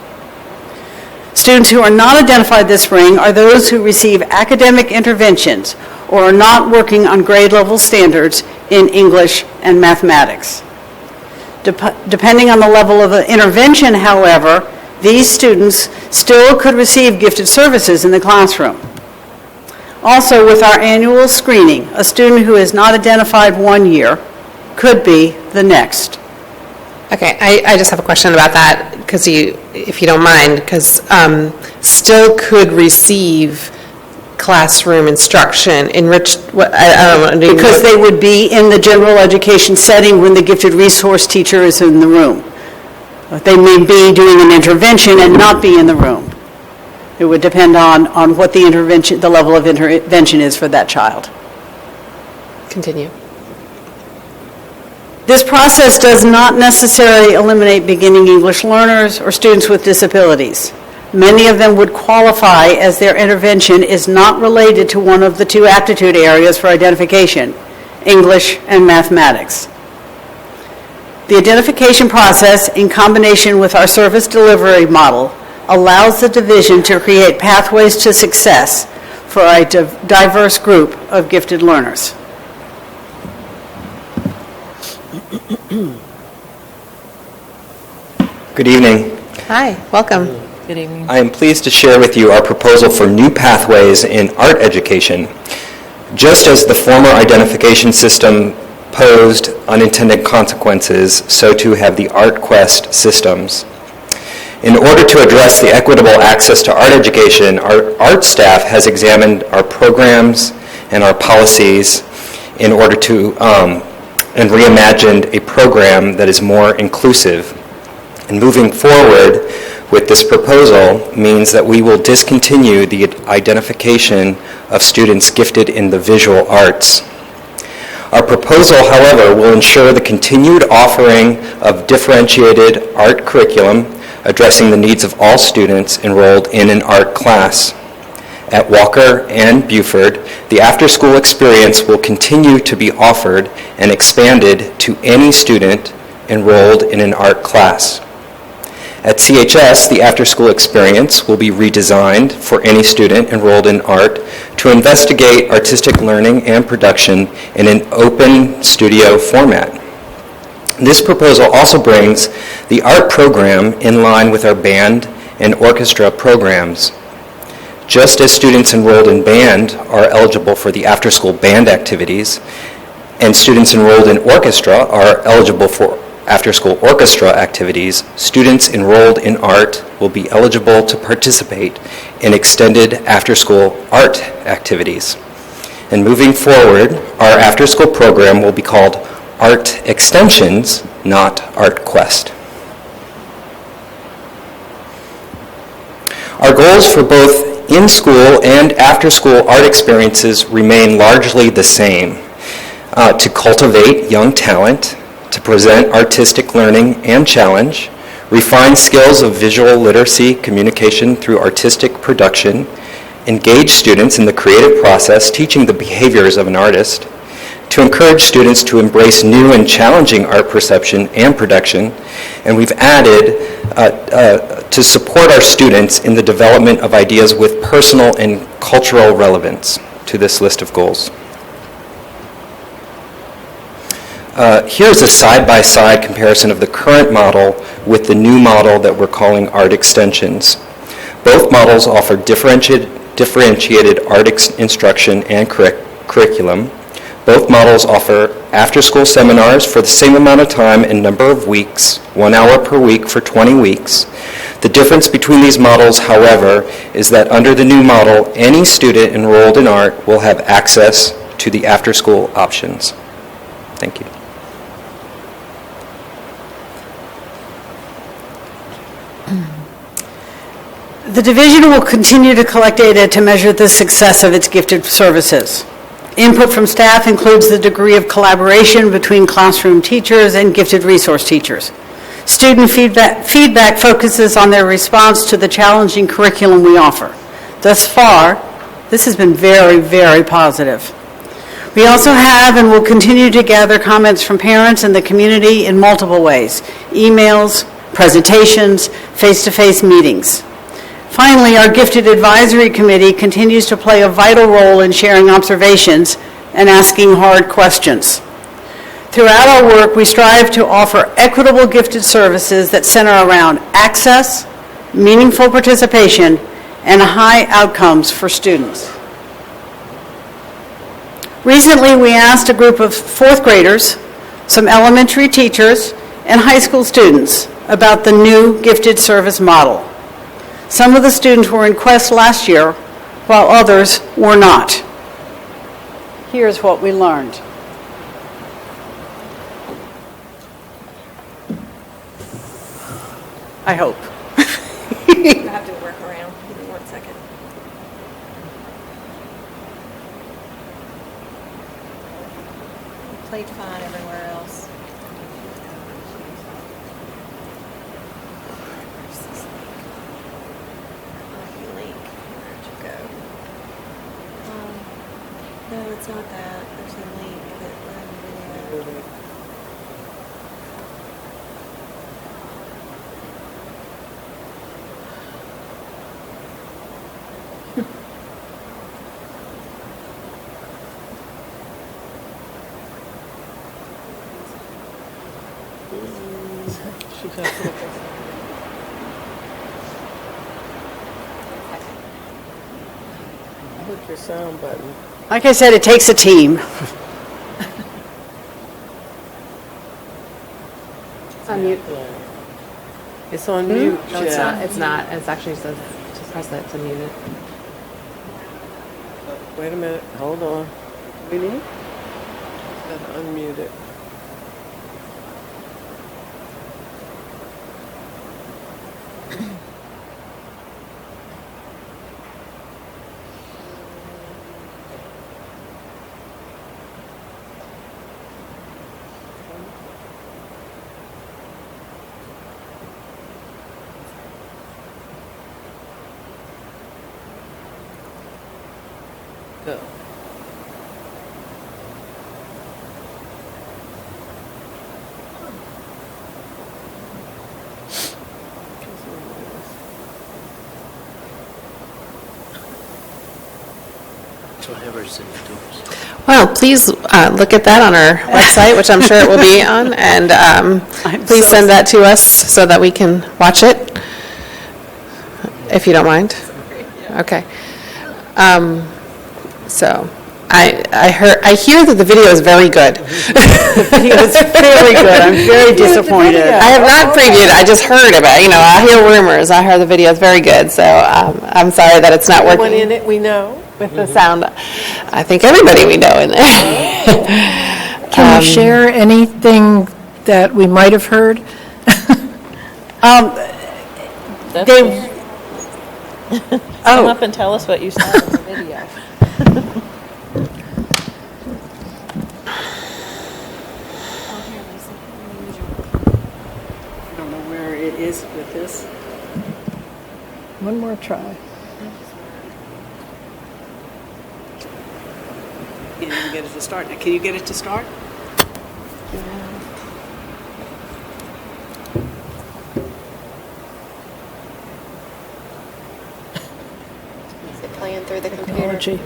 Students who are not identified this spring are those who receive academic interventions or are not working on grade level standards in English and mathematics. Depending on the level of the intervention, however, these students still could receive gifted services in the classroom. Also, with our annual screening, a student who is not identified one year could be the next. Okay, I just have a question about that, because if you don't mind, because still could receive classroom instruction, enriched, I don't know. Because they would be in the general education setting when the gifted resource teacher is in the room. They may be doing an intervention and not be in the room. It would depend on what the intervention, the level of intervention is for that child. Continue. This process does not necessarily eliminate beginning English learners or students with disabilities. Many of them would qualify as their intervention is not related to one of the two aptitude areas for identification, English and mathematics. The identification process, in combination with our service delivery model, allows the division to create pathways to success for a diverse group of gifted learners. Good evening. Hi, welcome. Good evening. I am pleased to share with you our proposal for new pathways in art education. Just as the former identification system posed unintended consequences, so too have the ArtQuest systems. In order to address the equitable access to art education, our art staff has examined our programs and our policies in order to and reimagined a program that is more inclusive. And moving forward with this proposal means that we will discontinue the identification of students gifted in the visual arts. Our proposal, however, will ensure the continued offering of differentiated art curriculum addressing the needs of all students enrolled in an art class. At Walker and Buford, the after-school experience will continue to be offered and expanded to any student enrolled in an art class. At CHS, the after-school experience will be redesigned for any student enrolled in art to investigate artistic learning and production in an open studio format. This proposal also brings the art program in line with our band and orchestra programs. Just as students enrolled in band are eligible for the after-school band activities, and students enrolled in orchestra are eligible for after-school orchestra activities, students enrolled in art will be eligible to participate in extended after-school art activities. And moving forward, our after-school program will be called Art Extensions, not ArtQuest. Our goals for both in-school and after-school art experiences remain largely the same: to cultivate young talent, to present artistic learning and challenge, refine skills of visual literacy communication through artistic production, engage students in the creative process, teaching the behaviors of an artist, to encourage students to embrace new and challenging art perception and production, and we've added to support our students in the development of ideas with personal and cultural relevance to this list of goals. Here's a side-by-side comparison of the current model with the new model that we're calling Art Extensions. Both models offer differentiated art instruction and curriculum. Both models offer after-school seminars for the same amount of time and number of weeks, 1 hour per week for 20 weeks. The difference between these models, however, is that under the new model, any student enrolled in art will have access to the after-school options. Thank you. The division will continue to collect data to measure the success of its gifted services. Input from staff includes the degree of collaboration between classroom teachers and gifted resource teachers. Student feedback focuses on their response to the challenging curriculum we offer. Thus far, this has been very, very positive. We also have and will continue to gather comments from parents and the community in multiple ways: emails, presentations, face-to-face meetings. Finally, our Gifted Advisory Committee continues to play a vital role in sharing observations and asking hard questions. Throughout our work, we strive to offer equitable gifted services that center around access, meaningful participation, and high outcomes for students. Recently, we asked a group of fourth graders, some elementary teachers, and high school students about the new gifted service model. Some of the students were in Quest last year, while others were not. Here's what we learned. I hope. You have to work around. Give me 1 second. Played fine everywhere else. No, it's not that. There's a link that we're in the video. Click your sound button. Like I said, it takes a team. It's on mute. It's on mute, No, it's Jeff. not. It's not. It's actually says to press that to mute it. Wait a minute, hold on. Really? Gotta unmute it. Go. Well, please look at that on our website, which I'm sure it will be on, and please send that to us so that we can watch it, if you don't mind. Okay. So, I hear that the video is very good. The video is very good. I'm very disappointed. I have not previewed it. I just heard about it. You know, I hear rumors. I heard the video is very good. So I'm sorry that it's not Everyone working in it we know? with the sound. I think everybody we know in there. Can you share anything that we might have heard? Come up and tell us what you saw in the video. I don't know where it is with this. One more try. Can't even get it to start. Now, can you get it to start? Is it playing through the computer? Technology.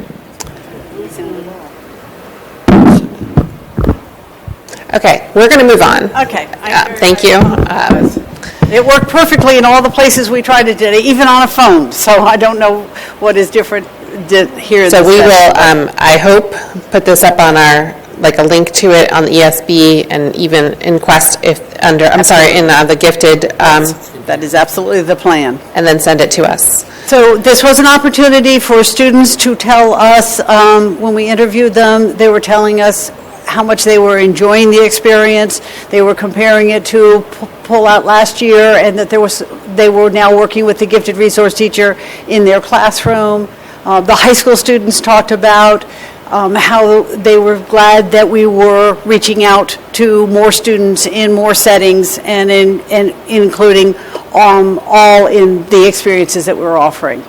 Okay, we're going to move on. Okay. Thank you. It worked perfectly in all the places we tried to do it, even on a phone, so I don't know what is different here. So we will, I hope, put this up on our, like a link to it on the ESB and even in Quest if under, I'm sorry, in the gifted. That is absolutely the plan. And then send it to us. So this was an opportunity for students to tell us, when we interviewed them, they were telling us how much they were enjoying the experience. They were comparing it to pull out last year, and that they were now working with the gifted resource teacher in their classroom. The high school students talked about how they were glad that we were reaching out to more students in more settings and including all in the experiences that we're offering.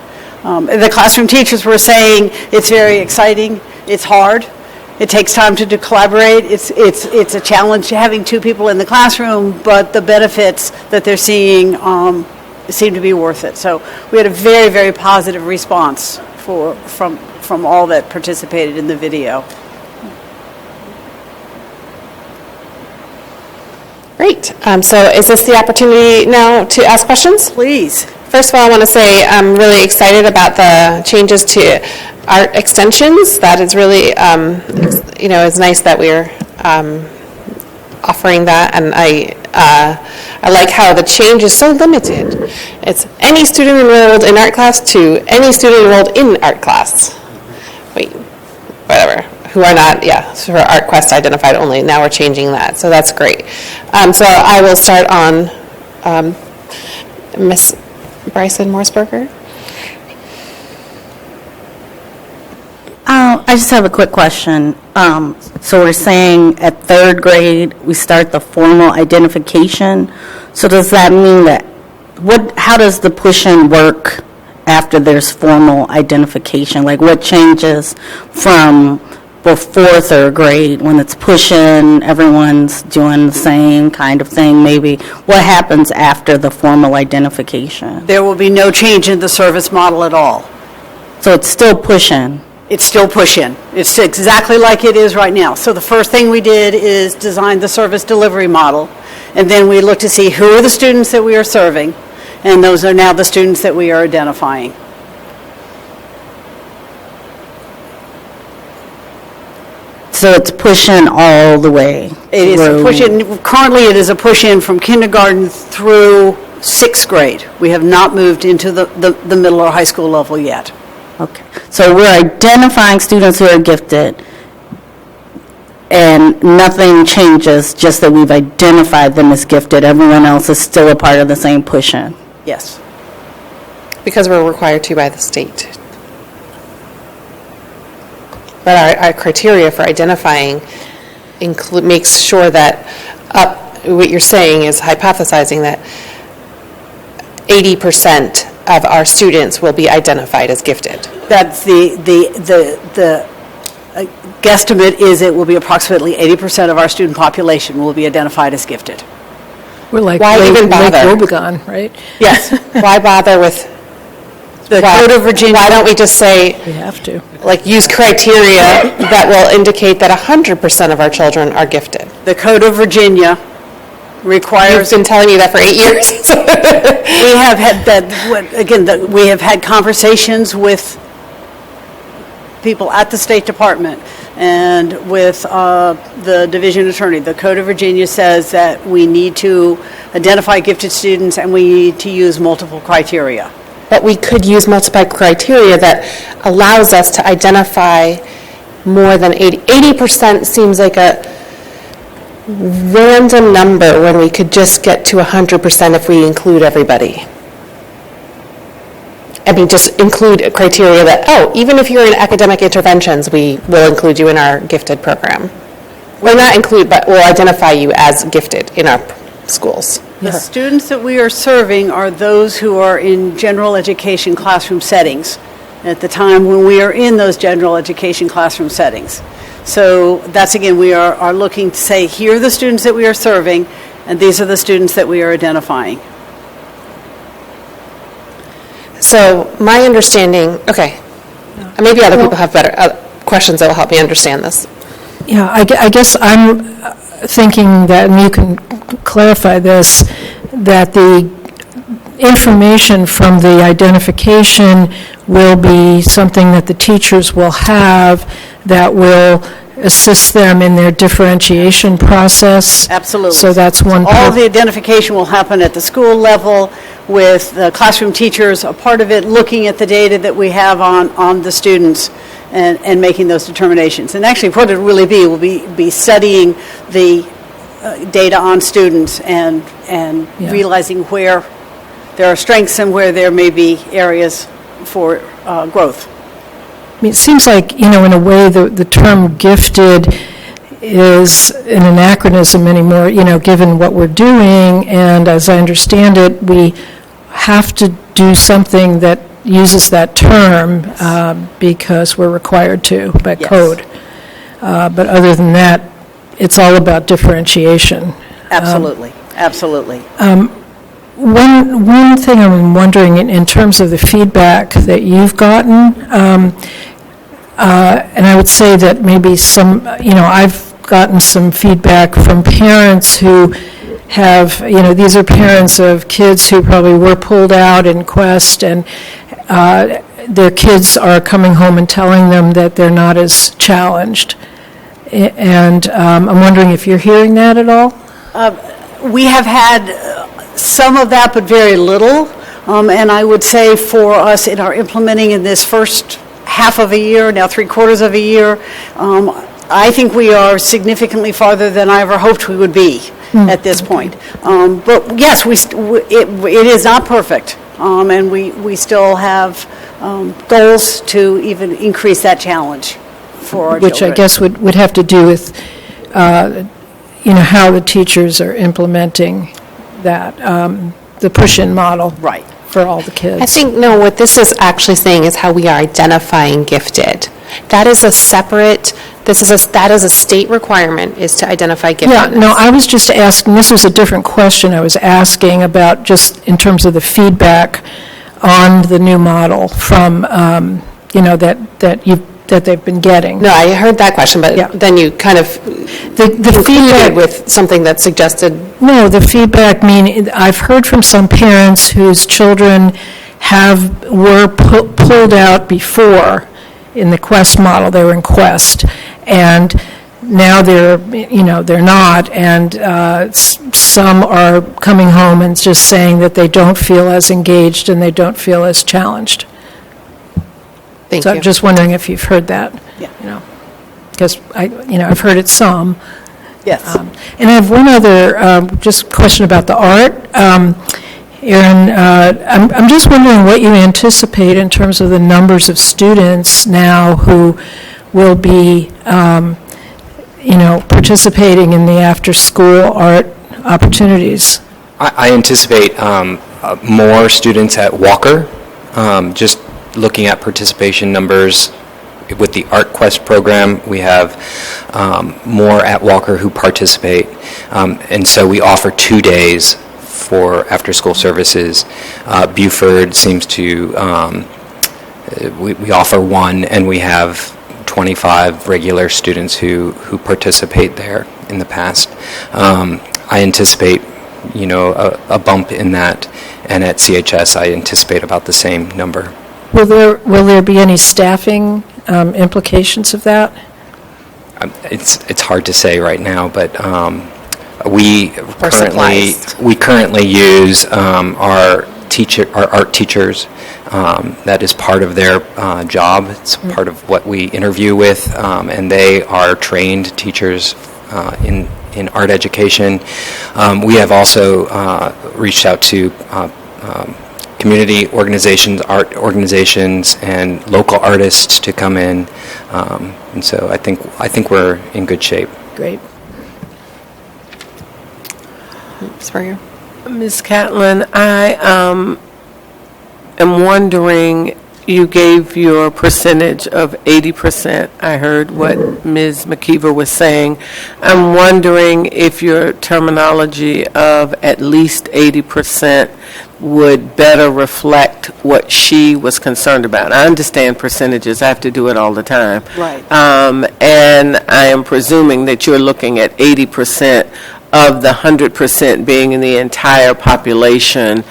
The classroom teachers were saying it's very exciting, it's hard, it takes time to collaborate, it's a challenge having two people in the classroom, but the benefits that they're seeing seem to be worth it. So we had a very, very positive response from all that participated in the video. Great. So is this the opportunity now to ask questions? Please. First of all, I want to say I'm really excited about the changes to art extensions. That is really, it's nice that we're offering that, and I like how the change is so limited. It's any student enrolled in art class to any student enrolled in art class. Who are not, for Art Quest identified only. Now we're changing that, so that's great. So I will start on Miss Bryson Morseberger. I just have a quick question. So we're saying at third grade, we start the formal identification. So does that mean that, how does the push-in work after there's formal identification? Like what changes from before third grade when it's push-in, everyone's doing the same kind of thing maybe? What happens after the formal identification? There will be no change in the service model at all. So it's still push-in? It's still push-in. It's exactly like it is right now. So the first thing we did is design the service delivery model, and then we looked to see who are the students that we are serving, and those are now the students that we are identifying. So it's push-in all the way? It is a push-in. Currently, it is a push-in from kindergarten through sixth grade. We have not moved into the middle or high school level yet. Okay. So we're identifying students who are gifted, and nothing changes, just that we've identified them as gifted. Everyone else is still a part of the same push-in? Yes. Because we're required to by the state. But our criteria for identifying makes sure that what you're saying is hypothesizing that 80% of our students will be identified as gifted. That's the guesstimate is it will be approximately 80% of our student population will be identified as gifted. We're like Why even bother? Wobegon, right? Yes. Why bother with the Code of Virginia? Why don't we just say, We have to. like, use criteria that will indicate that 100% of our children are gifted? The Code of Virginia requires. You've been telling me that for 8 years. We have had that, we have had conversations with people at the State Department and with the division attorney. The Code of Virginia says that we need to identify gifted students and we need to use multiple criteria. But we could use multiple criteria that allows us to identify more than 80. 80% seems like a random number when we could just get to 100% if we include everybody. I mean, just include a criteria that, even if you're in academic interventions, we will include you in our gifted program. Well, not include, but we'll identify you as gifted in our schools. The students that we are serving are those who are in general education classroom settings at the time when we are in those general education classroom settings. So that's, again, we are looking to say, here are the students that we are serving, and these are the students that we are identifying. So my understanding, maybe other people have better questions that will help me understand this. Yeah, I guess I'm thinking that, and you can clarify this, that the information from the identification will be something that the teachers will have that will assist them in their differentiation process? Absolutely. So that's one All part. the identification will happen at the school level with the classroom teachers, a part of it looking at the data that we have on the students and making those determinations. And actually, what it really will be studying the data on students and Yeah. realizing where there are strengths and where there may be areas for growth. I mean, it seems like, in a way, the term gifted is an anachronism anymore, given what we're doing, and as I understand it, we have to do something that uses that term because we're required to by code. But other than that, it's all about differentiation. Absolutely, absolutely. One thing I'm wondering, in terms of the feedback that you've gotten, and I would say that maybe I've gotten some feedback from parents who have, these are parents of kids who probably were pulled out in Quest, and their kids are coming home and telling them that they're not as challenged. And I'm wondering if you're hearing that at all? We have had some of that, but very little. And I would say for us in our implementing in this first half of a year, now 3/4 of a year, I think we are significantly farther than I ever hoped we would be at this point. But yes, it is not perfect, and we still have goals to even increase that challenge for our Which I children. guess would have to do with, how the teachers are implementing that, the push-in model. Right. For all the kids. I think, no, what this is actually saying is how we are identifying gifted. That is a separate, that is a state requirement, is to identify giftedness. Yeah, no, I was just asking, this was a different question I was asking about, just in terms of the feedback on the new model from, that they've been getting. No, I heard that question, but Yeah. then you kind of The feedback with something that suggested. No, the feedback, I've heard from some parents whose children were pulled out before in the Quest model. They were in Quest, and now they're not, and some are coming home and just saying that they don't feel as engaged and they don't feel as challenged. Thank So you. I'm just wondering if you've heard that. Yeah. Because I've heard it some. Yes. And I have one other just question about the art. Erin, I'm just wondering what you anticipate in terms of the numbers of students now who will be, participating in the after-school art opportunities. I anticipate more students at Walker, just looking at participation numbers. With the Art Quest program, we have more at Walker who participate, and so we offer 2 days for after-school services. Buford seems to, we offer one, and we have 25 regular students who participate there in the past. I anticipate, a bump in that, and at CHS, I anticipate about the same number. Will there be any staffing implications of that? It's hard to say right now, but we supplies. currently use our art teachers. That is part of their job. It's part of what we interview with, and they are trained teachers in art education. We have also reached out to community organizations, art organizations, and local artists to come in, and so I think we're in good shape. Great. Ms. Catlin, I am wondering you gave your percentage of 80%. I heard what Ms. McKeever was saying. I'm wondering if your terminology of at least 80% would better reflect what she was concerned about. I understand percentages. I have to do it all the time. Right. And I am presuming that you're looking at 80% of the 100% being in the entire population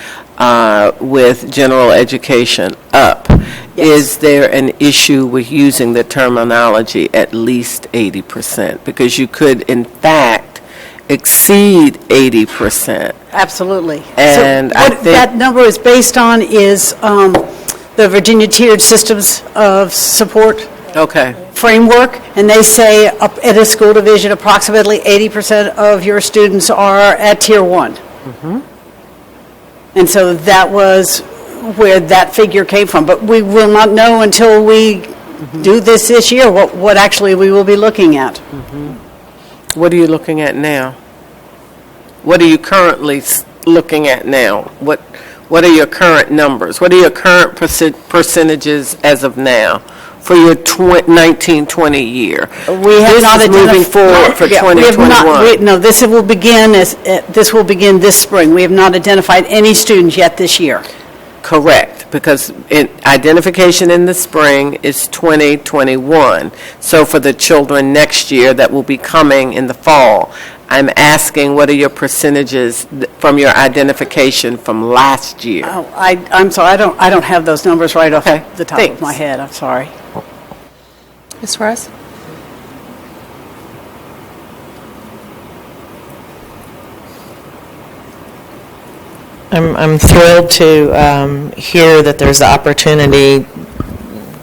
with general education up. Yes. Is there an issue with using the terminology at least 80%? Because you could, in fact, exceed 80%. Absolutely. And so I what think that number is based on is the Virginia Tiered Systems of Support Okay. framework, and they say up at a school division, approximately 80% of your students are at Tier 1. And so that was where that figure came from. But we will not know until we do this year what actually we will be looking at. What are you looking at now? What are you currently looking at now? What are your current numbers? What are your current percentages as of now for your 1920 year? We have This not is moving forward for 2021. No, this will begin this spring. We have not identified any students yet this year. Correct, because identification in the spring is 2021. So for the children next year that will be coming in the fall, I'm asking what are your percentages from your identification from last year? Oh, I'm sorry, I don't have those numbers right off Okay, the top thanks. of my head. I'm sorry. Ms. Suarez? I'm thrilled to hear that there's the opportunity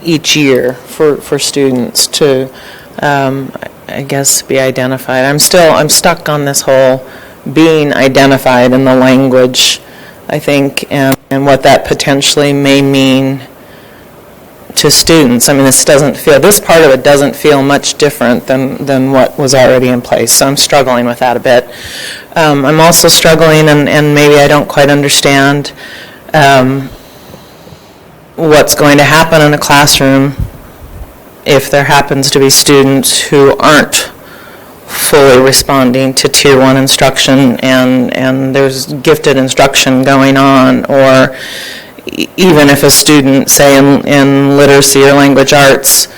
each year for students to, I guess, be identified. I'm stuck on this whole being identified in the language, I think, and what that potentially may mean to students. I mean, this part of it doesn't feel much different than what was already in place, so I'm struggling with that a bit. I'm also struggling, and maybe I don't quite understand what's going to happen in a classroom if there happens to be students who aren't fully responding to Tier 1 instruction and there's gifted instruction going on, or even if a student, say in literacy or language arts,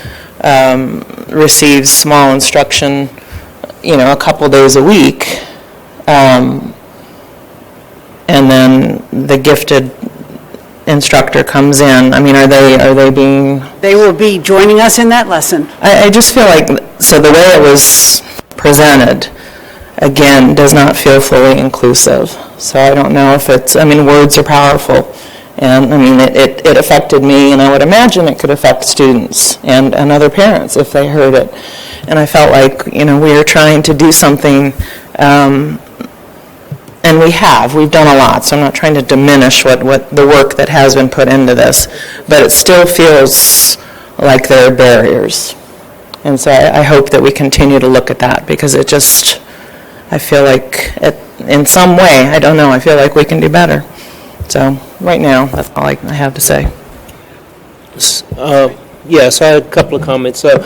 receives small instruction, a couple days a week, and then the gifted instructor comes in. I mean, are they being... They will be joining us in that lesson. I just feel like, so the way it was presented, again, does not feel fully inclusive. So I don't know if it's, words are powerful. And, it affected me, and I would imagine it could affect students and other parents if they heard it. And I felt like, we were trying to do something, and we've done a lot, so I'm not trying to diminish what the work that has been put into this, but it still feels like there are barriers. And so I hope that we continue to look at that, because I feel like, in some way, I don't know, I feel like we can do better. So, right now, that's all I have to say. Yes, I had a couple of comments. So,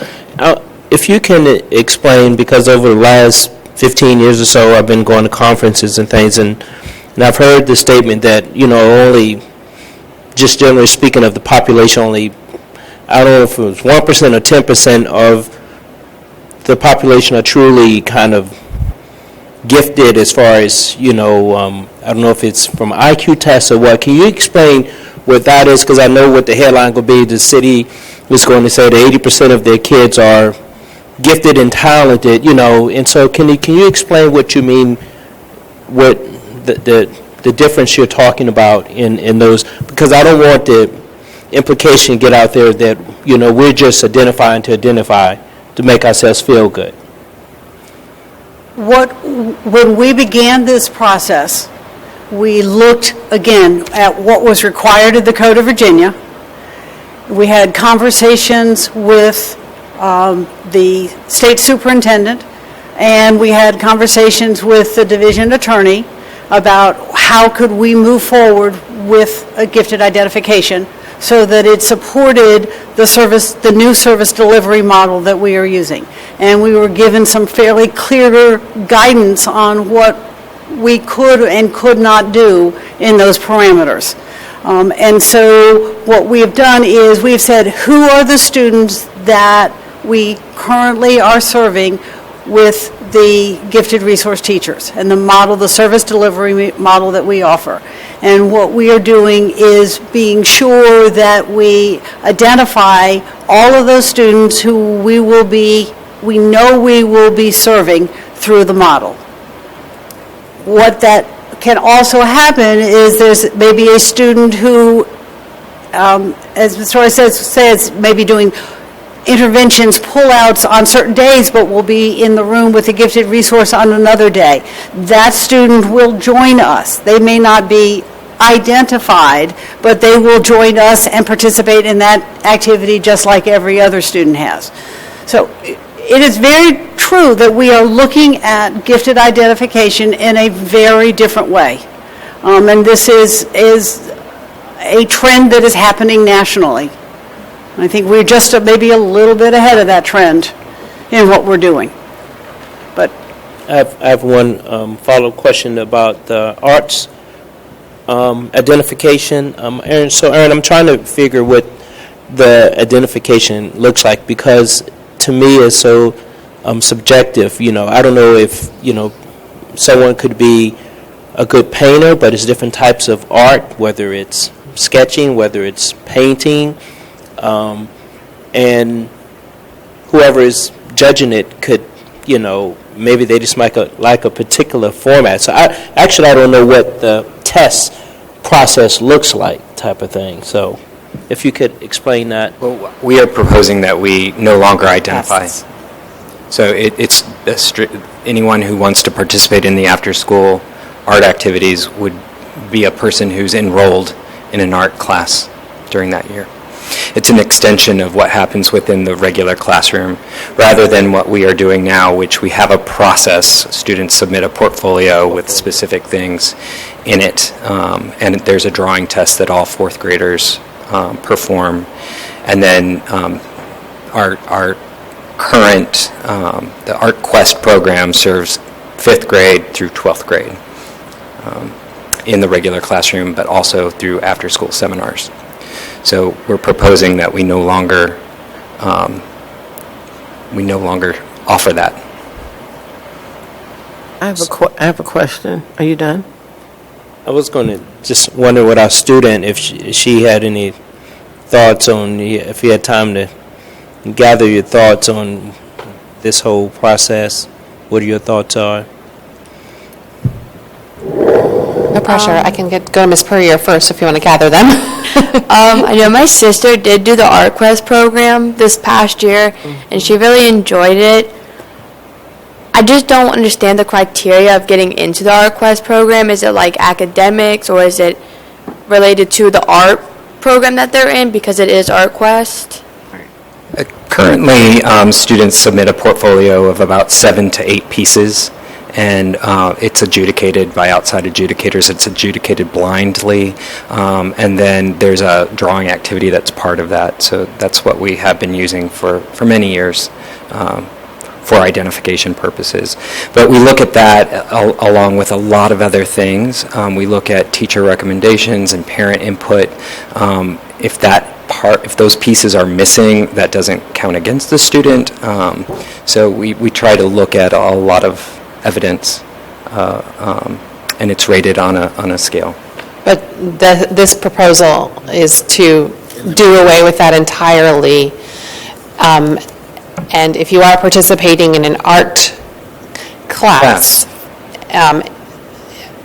if you can explain, because over the last 15 years or so, I've been going to conferences and things, and I've heard the statement that, only, just generally speaking of the population, only, I don't know if it was 1% or 10% of the population are truly kind of gifted as far as, I don't know if it's from IQ tests or what. Can you explain what that is? Because I know what the headline will be. The city is going to say that 80% of their kids are gifted and talented, and so can you explain what you mean, what the difference you're talking about in those? Because I don't want the implication to get out there that, we're just identifying to identify to make ourselves feel good. When we began this process, we looked again at what was required of the Code of Virginia. We had conversations with the state superintendent, and we had conversations with the division attorney about how could we move forward with a gifted identification so that it supported the new service delivery model that we are using. And we were given some fairly clear guidance on what we could and could not do in those parameters. And so what we have done is we've said, who are the students that we currently are serving with the gifted resource teachers and the service delivery model that we offer. And what we are doing is being sure that we identify all of those students who we know we will be serving through the model. What that can also happen is there's maybe a student who, as Ms. Roy says, maybe doing interventions, pull-outs on certain days, but will be in the room with a gifted resource on another day. That student will join us. They may not be identified, but they will join us and participate in that activity just like every other student has. So it is very true that we are looking at gifted identification in a very different way. And this is a trend that is happening nationally. I think we're just maybe a little bit ahead of that trend in what we're doing. But I have one follow-up question about the arts identification. Erin, I'm trying to figure what the identification looks like, because to me it's so subjective. I don't know if, someone could be a good painter, but it's different types of art, whether it's sketching, whether it's painting. And whoever is judging it could, maybe they just like a particular format. So I don't know what the test process looks like, type of thing. So if you could explain that. Well, we are proposing that we no longer identify. Yes. So it's anyone who wants to participate in the after-school art activities would be a person who's enrolled in an art class during that year. It's an extension of what happens within the regular classroom, rather than what we are doing now, which we have a process. Students submit a portfolio with specific things in it, and there's a drawing test that all fourth graders perform. And then our current, the Art Quest program serves 5th grade through 12th grade in the regular classroom, but also through after-school seminars. So we're proposing that we no longer offer that. I have a question. Are you done? I was going to just wonder what our student, if she had any thoughts on, if you had time to gather your thoughts on this whole process, what your thoughts are. No pressure. I can go to Ms. Purrier first if you want to gather them. I know my sister did do the Art Quest program this past year, and she really enjoyed it. I just don't understand the criteria of getting into the Art Quest program. Is it like academics, or is it related to the art program that they're in, because it is Art Quest? Currently, students submit a portfolio of about 7 to 8 pieces, and it's adjudicated by outside adjudicators. It's adjudicated blindly, and then there's a drawing activity that's part of that. So that's what we have been using for many years for identification purposes. But we look at that along with a lot of other things. We look at teacher recommendations and parent input. If those pieces are missing, that doesn't count against the student. So we try to look at a lot of evidence, and it's rated on a scale. But this proposal is to do away with that entirely. And if you are participating in an art class,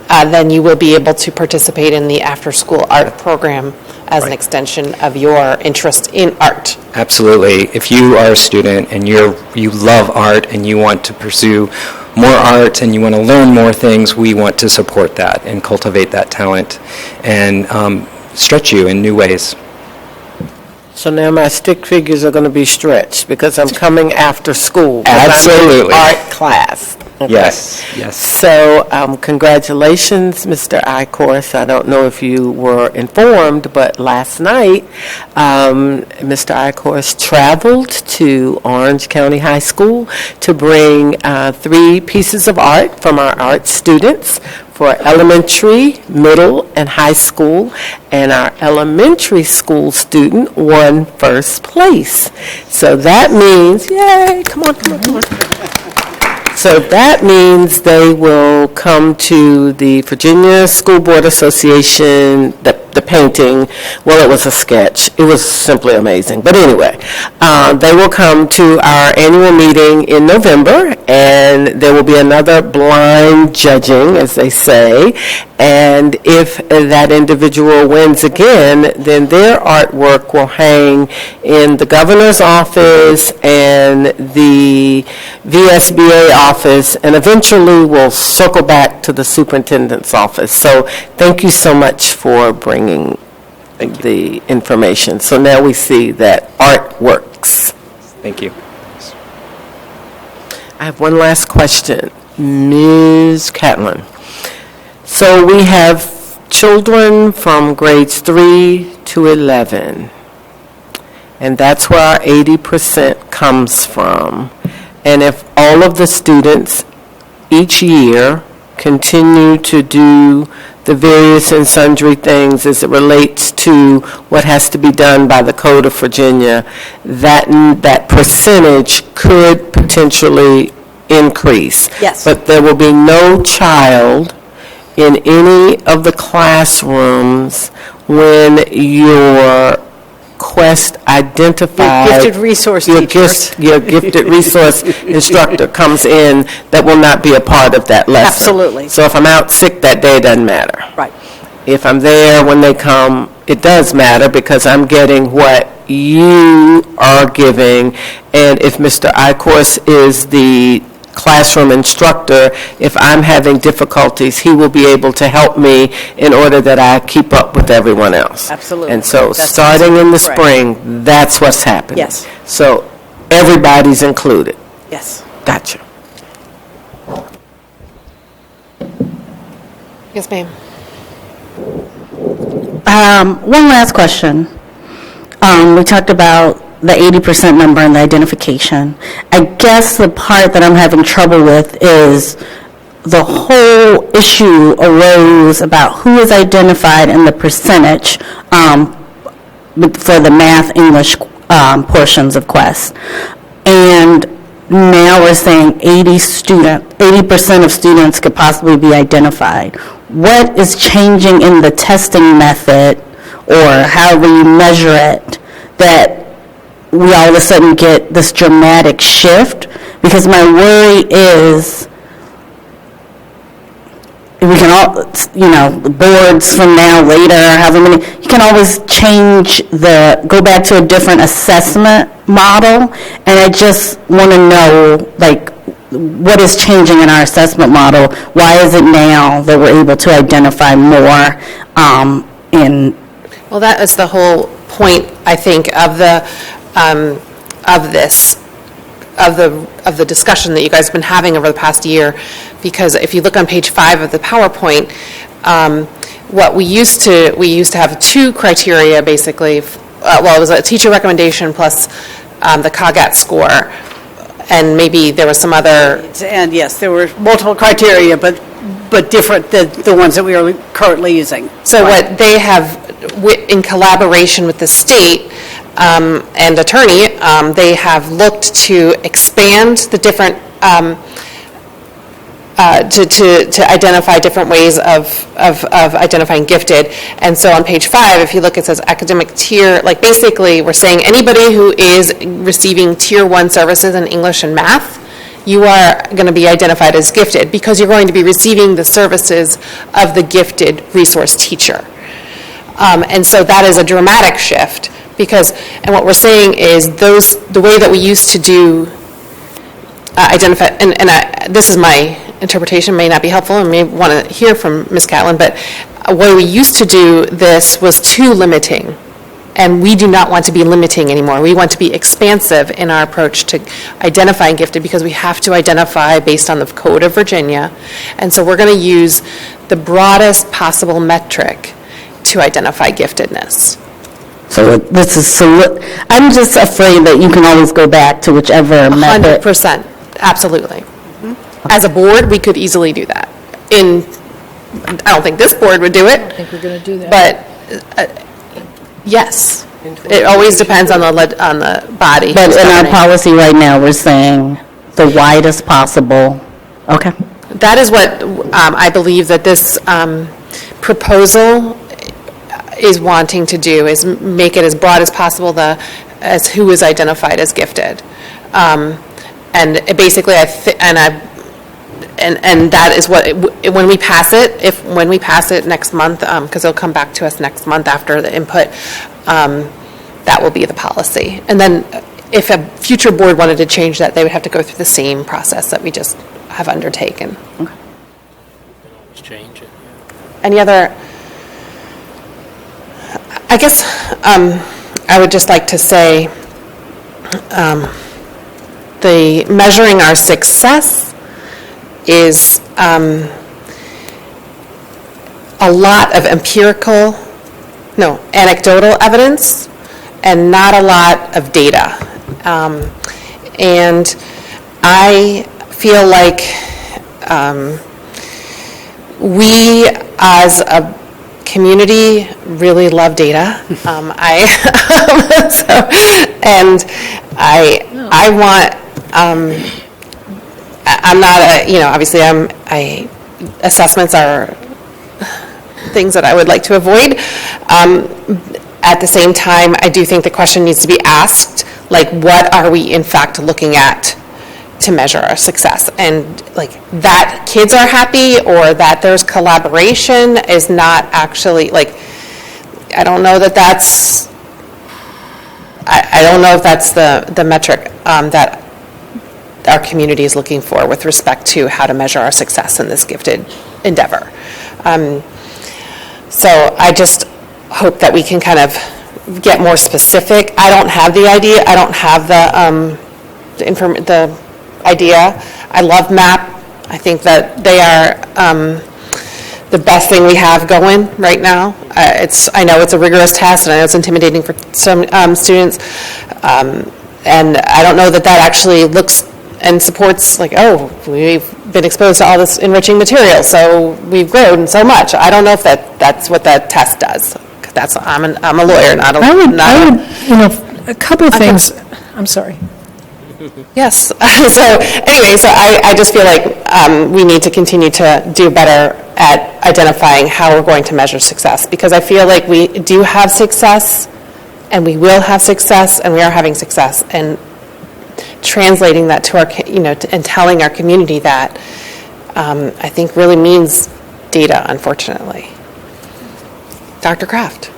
then you will be able to participate in the after-school art program as an extension of your interest in art. Absolutely. If you are a student and you love art and you want to pursue more art and you want to learn more things, we want to support that and cultivate that talent and stretch you in new ways. So now my stick figures are going to be stretched because I'm coming after school. Absolutely. Art class. Yes, yes. So congratulations, Mr. Icorse. I don't know if you were informed, but last night, Mr. Icorse traveled to Orange County High School to bring 3 pieces of art from our art students for elementary, middle, and high school, and our elementary school student won first place. So that means, yay, come on. So that means they will come to the Virginia School Board Association, the painting, well, it was a sketch. It was simply amazing. But anyway, they will come to our annual meeting in November, and there will be another blind judging, as they say. And if that individual wins again, then their artwork will hang in the governor's office and the VSBA office, and eventually we'll circle back to the superintendent's office. So thank you so much for bringing the information. So now we see that art works. Thank you. I have one last question. Ms. Catlin. So we have children from grades 3 to 11, and that's where our 80% comes from. And if all of the students each year continue to do the various and sundry things as it relates to what has to be done by the Code of Virginia, that percentage could potentially increase. Yes. But there will be no child in any of the classrooms when your Quest identified... Your gifted resource teacher. Your gifted resource instructor comes in that will not be a part of that lesson. Absolutely. So if I'm out sick that day, it doesn't matter. Right. If I'm there when they come, it does matter because I'm getting what you are giving. And if Mr. Icorse is the classroom instructor, if I'm having difficulties, he will be able to help me in order that I keep up with everyone else. Absolutely. And so That's starting in the correct. spring, that's what's happening. Yes. So everybody's included. Yes. Gotcha. Yes, ma'am. One last question. We talked about the 80% number and the identification. I guess the part that I'm having trouble with is the whole issue arose about who is identified and the percentage for the math, English portions of Quest. And now we're saying 80% of students could possibly be identified. What is changing in the testing method, or however you measure it, that we all of a sudden get this dramatic shift? Because my worry is we can all, boards from now, later, however many, you can always go back to a different assessment model. And I just want to know, what is changing in our assessment model? Why is it now that we're able to identify more in? Well, that is the whole point, I think, of the discussion that you guys have been having over the past year, because if you look on page 5 of the PowerPoint, what we used to have 2 criteria, basically. It was a teacher recommendation plus the COGAT score, and maybe there was some other... And yes, there were multiple criteria, but different than the ones that we are currently using. So what they have, in collaboration with the state and attorney, they have looked to expand the different, to identify different ways of identifying gifted. And so on page 5, if you look, it says academic tier, basically we're saying anybody who is receiving tier 1 services in English and math, you are going to be identified as gifted because you're going to be receiving the services of the gifted resource teacher. And so that is a dramatic shift and what we're saying is the way that we used to do identify, and this is my interpretation, may not be helpful, and may want to hear from Ms. Catlin, but the way we used to do this was too limiting. And we do not want to be limiting anymore. We want to be expansive in our approach to identifying gifted, because we have to identify based on the Code of Virginia. And so we're going to use the broadest possible metric to identify giftedness. So this is, I'm just afraid that you can always go back to whichever method. 100%, absolutely. As a board, we could easily do that. I don't think this board would do it. I think we're going to do that. But, yes, it always depends on the body. But in our policy right now, we're saying the widest possible, okay. That is what I believe that this proposal is wanting to do, is make it as broad as possible as who is identified as gifted. And basically, and that is what, when we pass it next month, because it'll come back to us next month after the input, that will be the policy. And then if a future board wanted to change that, they would have to go through the same process that we just have undertaken. Okay. Change it. Any other, I guess I would just like to say the measuring our success is a lot of anecdotal evidence and not a lot of data. And I feel like we as a community really love data. I want, I'm not obviously assessments are things that I would like to avoid. At the same time, I do think the question needs to be asked, like, what are we in fact looking at to measure our success? And like that kids are happy or that there's collaboration is not actually, like, I don't know that that's, I don't know if that's the metric that our community is looking for with respect to how to measure our success in this gifted endeavor. So I just hope that we can kind of get more specific. I don't have the idea. I don't have the idea. I love MAP. I think that they are the best thing we have going right now. I know it's a rigorous test, and I know it's intimidating for some students. And I don't know that actually looks and supports, like, oh, we've been exposed to all this enriching material, so we've grown so much. I don't know if that's what that test does. I'm a lawyer, not a... I would, a couple of things. I'm sorry. Yes. So anyway, so I just feel like we need to continue to do better at identifying how we're going to measure success, because I feel like we do have success, and we will have success, and we are having success, and translating that to our, and telling our community that, I think really means data, unfortunately. Dr. Kraft.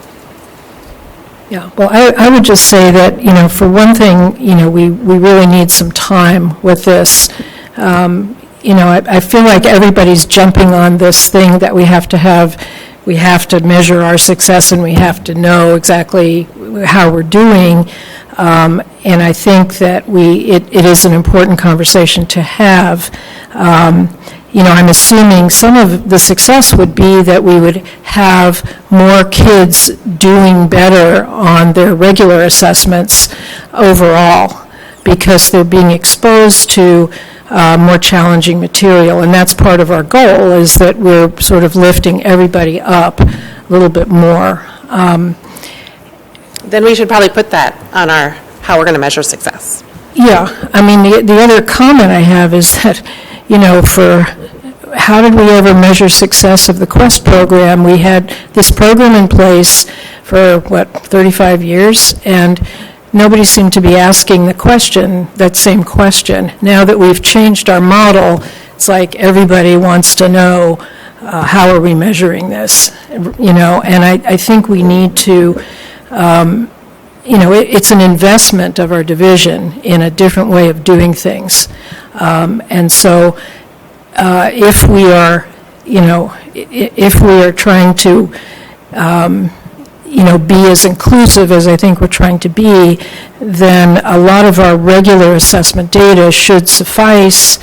Yeah, well, I would just say that, for one thing, we really need some time with this. I feel like everybody's jumping on this thing that we have to measure our success, and we have to know exactly how we're doing. And I think that it is an important conversation to have. I'm assuming some of the success would be that we would have more kids doing better on their regular assessments overall, because they're being exposed to more challenging material. And that's part of our goal, is that we're sort of lifting everybody up a little bit more. Then we should probably put that on how we're going to measure success. Yeah, I mean, the other comment I have is that, for how did we ever measure success of the Quest program? We had this program in place for, 35 years, and nobody seemed to be asking that same question. Now that we've changed our model, it's like everybody wants to know, how are we measuring this? And I think we need to, it's an investment of our division in a different way of doing things. And so if we are trying to, be as inclusive as I think we're trying to be, then a lot of our regular assessment data should suffice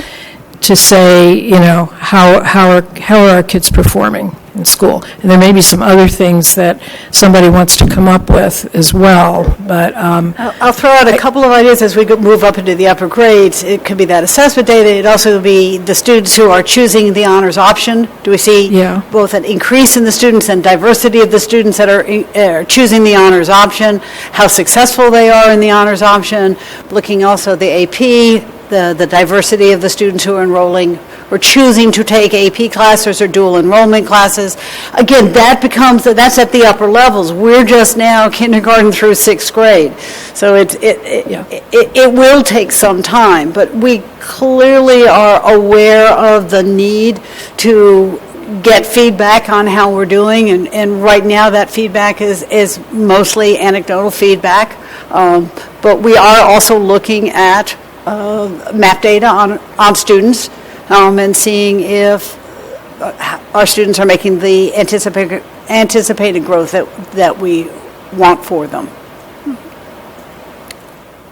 to say, how are our kids performing in school? And there may be some other things that somebody wants to come up with as well, but... I'll throw out a couple of ideas as we move up into the upper grades. It could be that assessment data. It'd also be the students who are choosing the honors option. Do we see both an increase in the students and diversity of the students that are choosing the honors option, how successful they are in the honors option, looking also at the AP, the diversity of the students who are enrolling or choosing to take AP classes or dual enrollment classes. Again, that's at the upper levels. We're just now kindergarten through 6th grade. So it will take some time, but we clearly are aware of the need to get feedback on how we're doing, and right now that feedback is mostly anecdotal feedback. But we are also looking at map data on students and seeing if our students are making the anticipated growth that we want for them.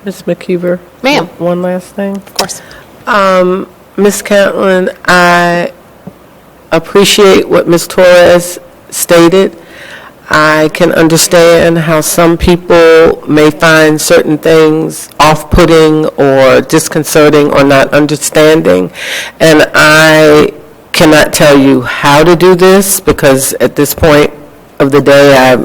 Ms. McKeever? Ma'am. One last thing? Of course. Ms. Catlin, I appreciate what Ms. Torres stated. I can understand how some people may find certain things off-putting or disconcerting or not understanding, and I cannot tell you how to do this because at this point of the day I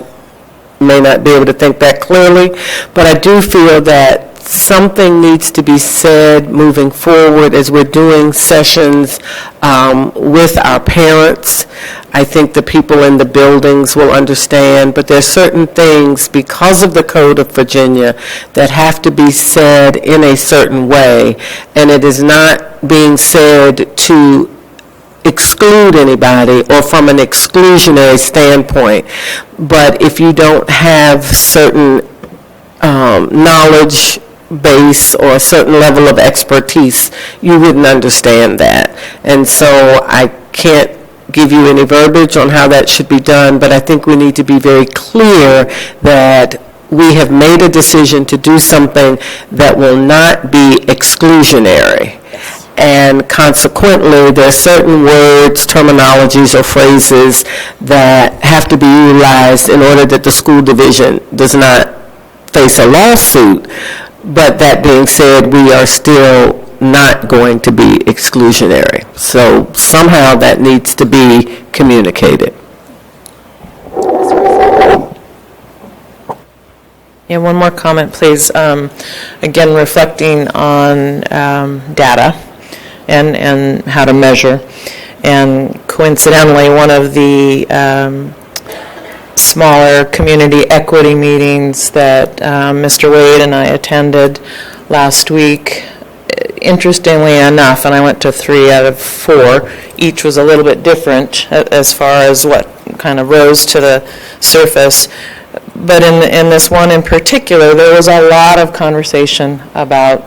may not be able to think that clearly, but I do feel that something needs to be said moving forward as we're doing sessions with our parents. I think the people in the buildings will understand, but there's certain things because of the Code of Virginia that have to be said in a certain way, and it is not being said to exclude anybody or from an exclusionary standpoint. But if you don't have certain knowledge base or a certain level of expertise, you wouldn't understand that. And so I can't give you any verbiage on how that should be done, but I think we need to be very clear that we have made a decision to do something that will not be exclusionary. And consequently, there are certain words, terminologies, or phrases that have to be utilized in order that the school division does not face a lawsuit. But that being said, we are still not going to be exclusionary. So somehow that needs to be communicated. Yeah, one more comment, please. Again, reflecting on data and how to measure. And coincidentally, one of the smaller community equity meetings that Mr. Wade and I attended last week, interestingly enough, and I went to 3 out of 4, each was a little bit different as far as what kind of rose to the surface. But in this one in particular, there was a lot of conversation about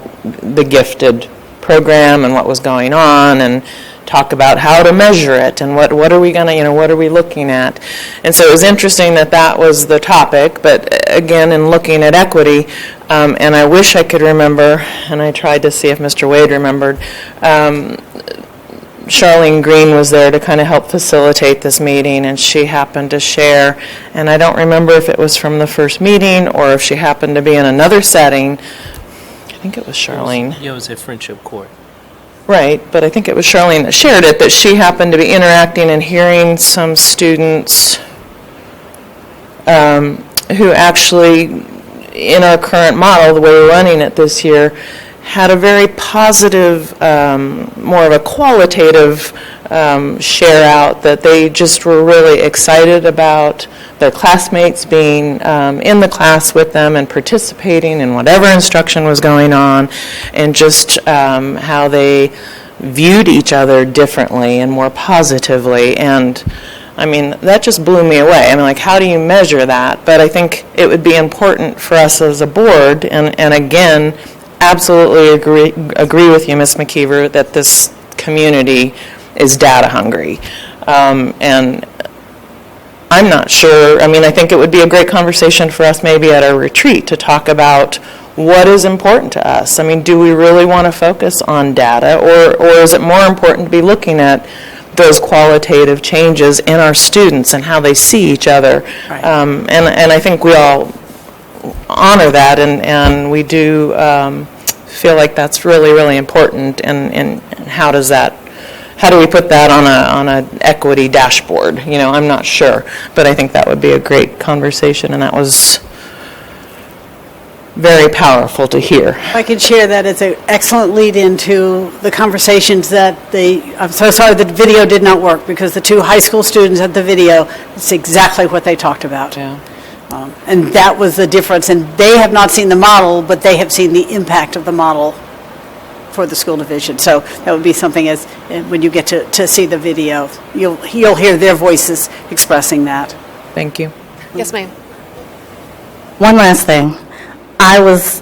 the gifted program and what was going on, and talk about how to measure it and what are we going to, what are we looking at. And so it was interesting that was the topic, but again, in looking at equity, and I wish I could remember, and I tried to see if Mr. Wade remembered, Charlene Green was there to kind of help facilitate this meeting, and she happened to share, and I don't remember if it was from the first meeting or if she happened to be in another setting. I think it was Charlene. It was at Friendship Court. Right, but I think it was Charlene that shared it, that she happened to be interacting and hearing some students who actually, in our current model, the way we're running it this year, had a very positive, more of a qualitative share out, that they just were really excited about their classmates being in the class with them and participating in whatever instruction was going on, and just how they viewed each other differently and more positively. And I mean, that just blew me away. I mean, like, how do you measure that? But I think it would be important for us as a board, and again, absolutely agree with you, Ms. McKeever, that this community is data hungry. And I'm not sure. I mean, I think it would be a great conversation for us maybe at our retreat to talk about what is important to us. I mean, do we really want to focus on data, or is it more important to be looking at those qualitative changes in our students and how they see each other? Right. And I think we all honor that, and we do feel like that's really, really important. And how does that? How do we put that on an equity dashboard? You know, I'm not sure, but I think that would be a great conversation, and that was very powerful to hear. I can share that it's an excellent lead into the conversations that I'm so sorry the video did not work, because the two high school students at the video, it's exactly what they talked about. Yeah. And that was the difference, and they have not seen the model, but they have seen the impact of the model for the school division. So that would be something as when you get to see the video, you'll hear their voices expressing that. Thank you. Yes, ma'am. One last thing. I was,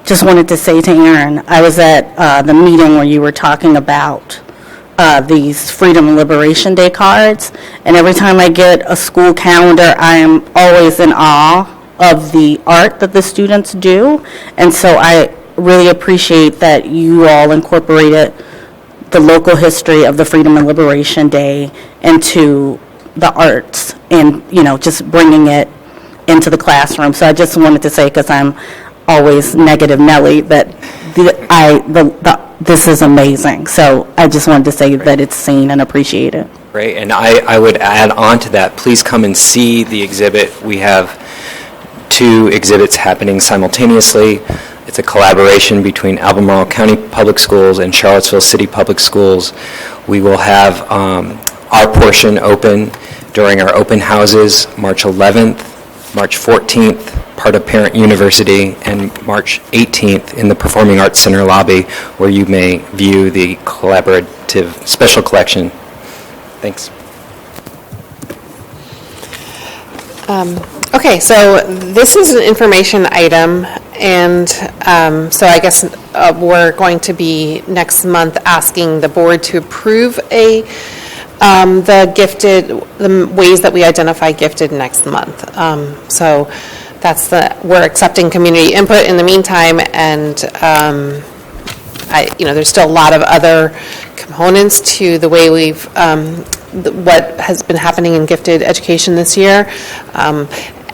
just wanted to say to Aaron, I was at the meeting where you were talking about these Freedom and Liberation Day cards, and every time I get a school calendar, I am always in awe of the art that the students do, and so I really appreciate that you all incorporated the local history of the Freedom and Liberation Day into the arts and, you know, just bringing it into the classroom. So I just wanted to say, because I'm always negative Nelly, that this is amazing. So I just wanted to say that it's seen and appreciated. Great, and I would add on to that, please come and see the exhibit. We have 2 exhibits happening simultaneously. It's a collaboration between Albemarle County Public Schools and Charlottesville City Public Schools. We will have our portion open during our open houses March 11th, March 14th, part of Parent University, and March 18th in the Performing Arts Center lobby, where you may view the collaborative special collection. Thanks. Okay, so this is an information item, and so I guess we're going to be next month asking the board to approve the ways that we identify gifted next month. So we're accepting community input in the meantime, and there's still a lot of other components to the way we've what has been happening in gifted education this year.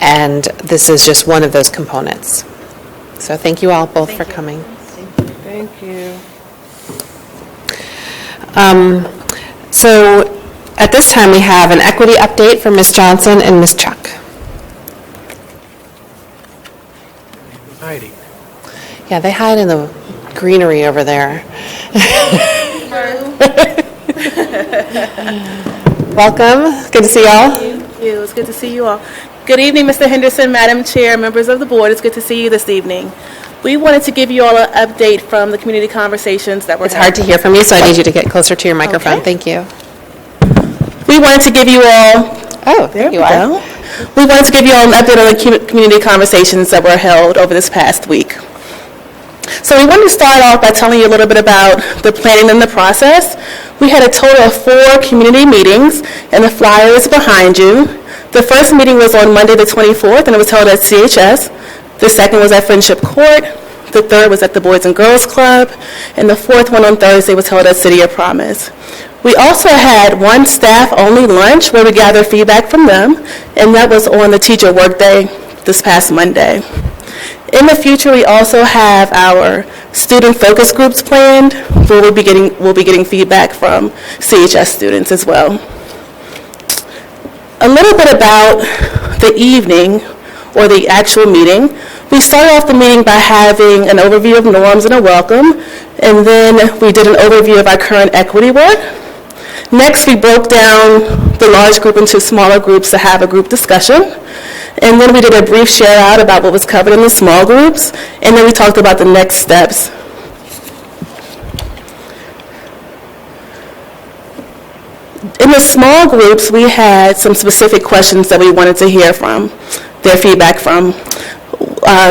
And this is just one of those components. So thank you all both for coming. Thank you. So at this time, we have an equity update from Ms. Johnson and Ms. Chuck. Heidi. Yeah, they hide in the greenery over there. Welcome. Good to see y'all. Thank you. It's good to see you all. Good evening, Mr. Henderson, Madam Chair, members of the board. It's good to see you this evening. We wanted to give you all an update from the community conversations that were It's hard to hear from you, so I need you to get closer to your microphone. Okay. Thank you. We wanted to give you all... Oh, there you are. We wanted to give you all an update on the community conversations that were held over this past week. So we wanted to start off by telling you a little bit about the planning and the process. We had a total of 4 community meetings, and the flyer is behind you. The first meeting was on Monday the 24th, and it was held at CHS. The second was at Friendship Court. The third was at the Boys and Girls Club. And the fourth one on Thursday was held at City of Promise. We also had one staff-only lunch where we gathered feedback from them, and that was on the teacher workday this past Monday. In the future, we also have our student focus groups planned, where we'll be getting feedback from CHS students as well. A little bit about the evening, or the actual meeting. We started off the meeting by having an overview of norms and a welcome, and then we did an overview of our current equity work. Next, we broke down the large group into smaller groups to have a group discussion. And then we did a brief share out about what was covered in the small groups, and then we talked about the next steps. In the small groups, we had some specific questions that we wanted to hear from, their feedback from.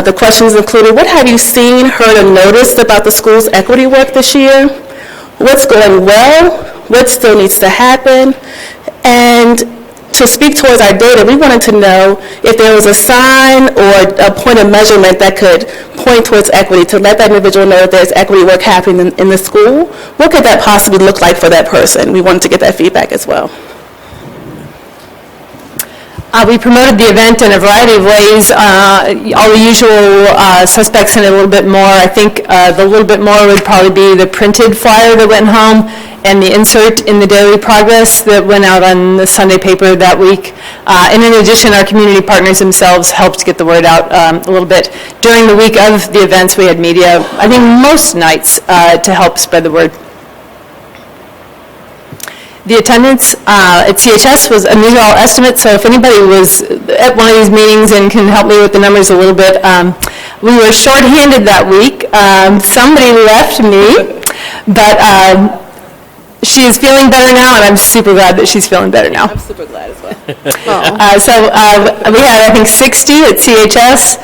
The questions included, what have you seen, heard, or noticed about the school's equity work this year? What's going well? What still needs to happen? And to speak towards our data, we wanted to know if there was a sign or a point of measurement that could point towards equity, to let that individual know that there's equity work happening in the school. What could that possibly look like for that person? We wanted to get that feedback as well. We promoted the event in a variety of ways, all the usual suspects and a little bit more. I think the little bit more would probably be the printed flyer that went home and the insert in the Daily Progress that went out on the Sunday paper that week. And in addition, our community partners themselves helped get the word out a little bit. During the week of the events, we had media, I think most nights, to help spread the word. The attendance at CHS was a measurable estimate, so if anybody was at one of these meetings and can help me with the numbers a little bit, we were shorthanded that week. Somebody left me, but she is feeling better now, and I'm super glad that she's feeling better now. I'm super glad as well. So we had, I think, 60 at CHS.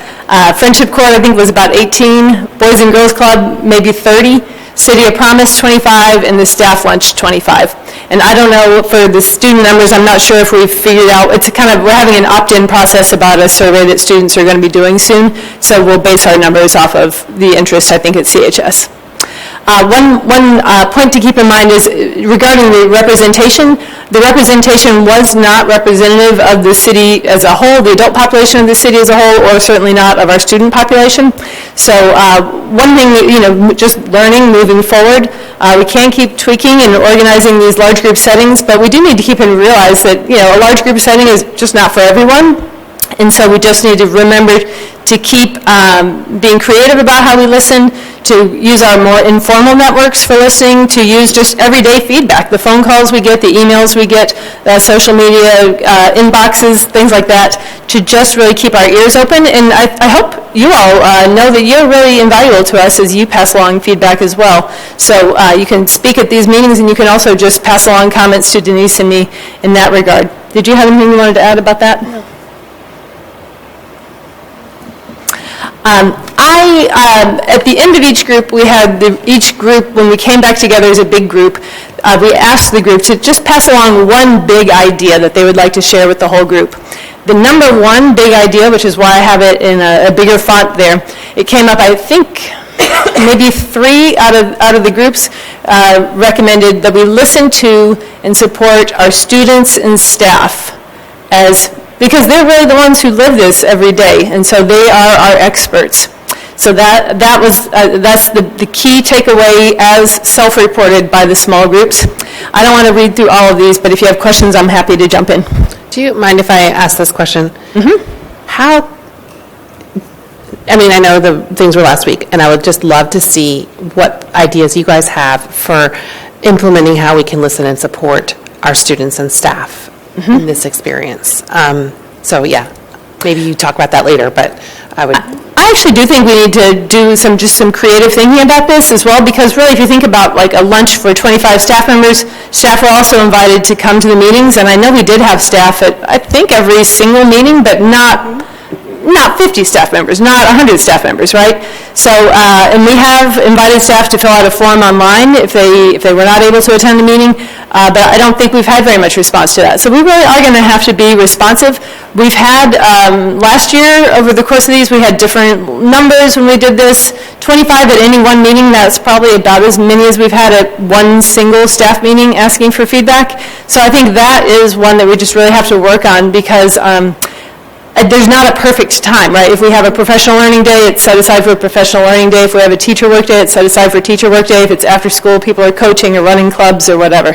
Friendship Court, I think, was about 18. Boys and Girls Club, maybe 30. City of Promise, 25, and the staff lunch, 25. And I don't know for the student numbers, I'm not sure if we've figured out, it's we're having an opt-in process about a survey that students are going to be doing soon, so we'll base our numbers off of the interest, I think, at CHS. One point to keep in mind is regarding the representation. The representation was not representative of the city as a whole, the adult population of the city as a whole, or certainly not of our student population. So one thing, just learning moving forward, we can keep tweaking and organizing these large group settings, but we do need to keep and realize that, a large group setting is just not for everyone. And so we just need to remember to keep being creative about how we listen, to use our more informal networks for listening, to use just everyday feedback, the phone calls we get, the emails we get, social media inboxes, things like that, to just really keep our ears open. And I hope you all know that you're really invaluable to us as you pass along feedback as well. So you can speak at these meetings, and you can also just pass along comments to Denise and me in that regard. Did you have anything you wanted to add about that? No. At the end of each group, we had each group, when we came back together as a big group, we asked the group to just pass along one big idea that they would like to share with the whole group. The number one big idea, which is why I have it in a bigger font there, it came up, I think, maybe 3 out of the groups recommended that we listen to and support our students and staff because they're really the ones who live this every day, and so they are our experts. So that's the key takeaway as self-reported by the small groups. I don't want to read through all of these, but if you have questions, I'm happy to jump in. Do you mind if I ask this question? Mm-hmm. I know the things were last week, and I would just love to see what ideas you guys have for implementing how we can listen and support our students and staff in this experience. So yeah, maybe you talk about that later, but I would... I actually do think we need to do some creative thinking about this as well, because really if you think about like a lunch for 25 staff members, staff were also invited to come to the meetings, and I know we did have staff at, I think, every single meeting, but not 50 staff members, not 100 staff members, right? So, and we have invited staff to fill out a form online if they were not able to attend the meeting, but I don't think we've had very much response to that. So we really are going to have to be responsive. We've had, last year, over the course of these, we had different numbers when we did this. 25 at any one meeting, that's probably about as many as we've had at one single staff meeting asking for feedback. So I think that is one that we just really have to work on, because there's not a perfect time, right? If we have a professional learning day, it's set aside for a professional learning day. If we have a teacher work day, it's set aside for teacher work day. If it's after school, people are coaching or running clubs or whatever.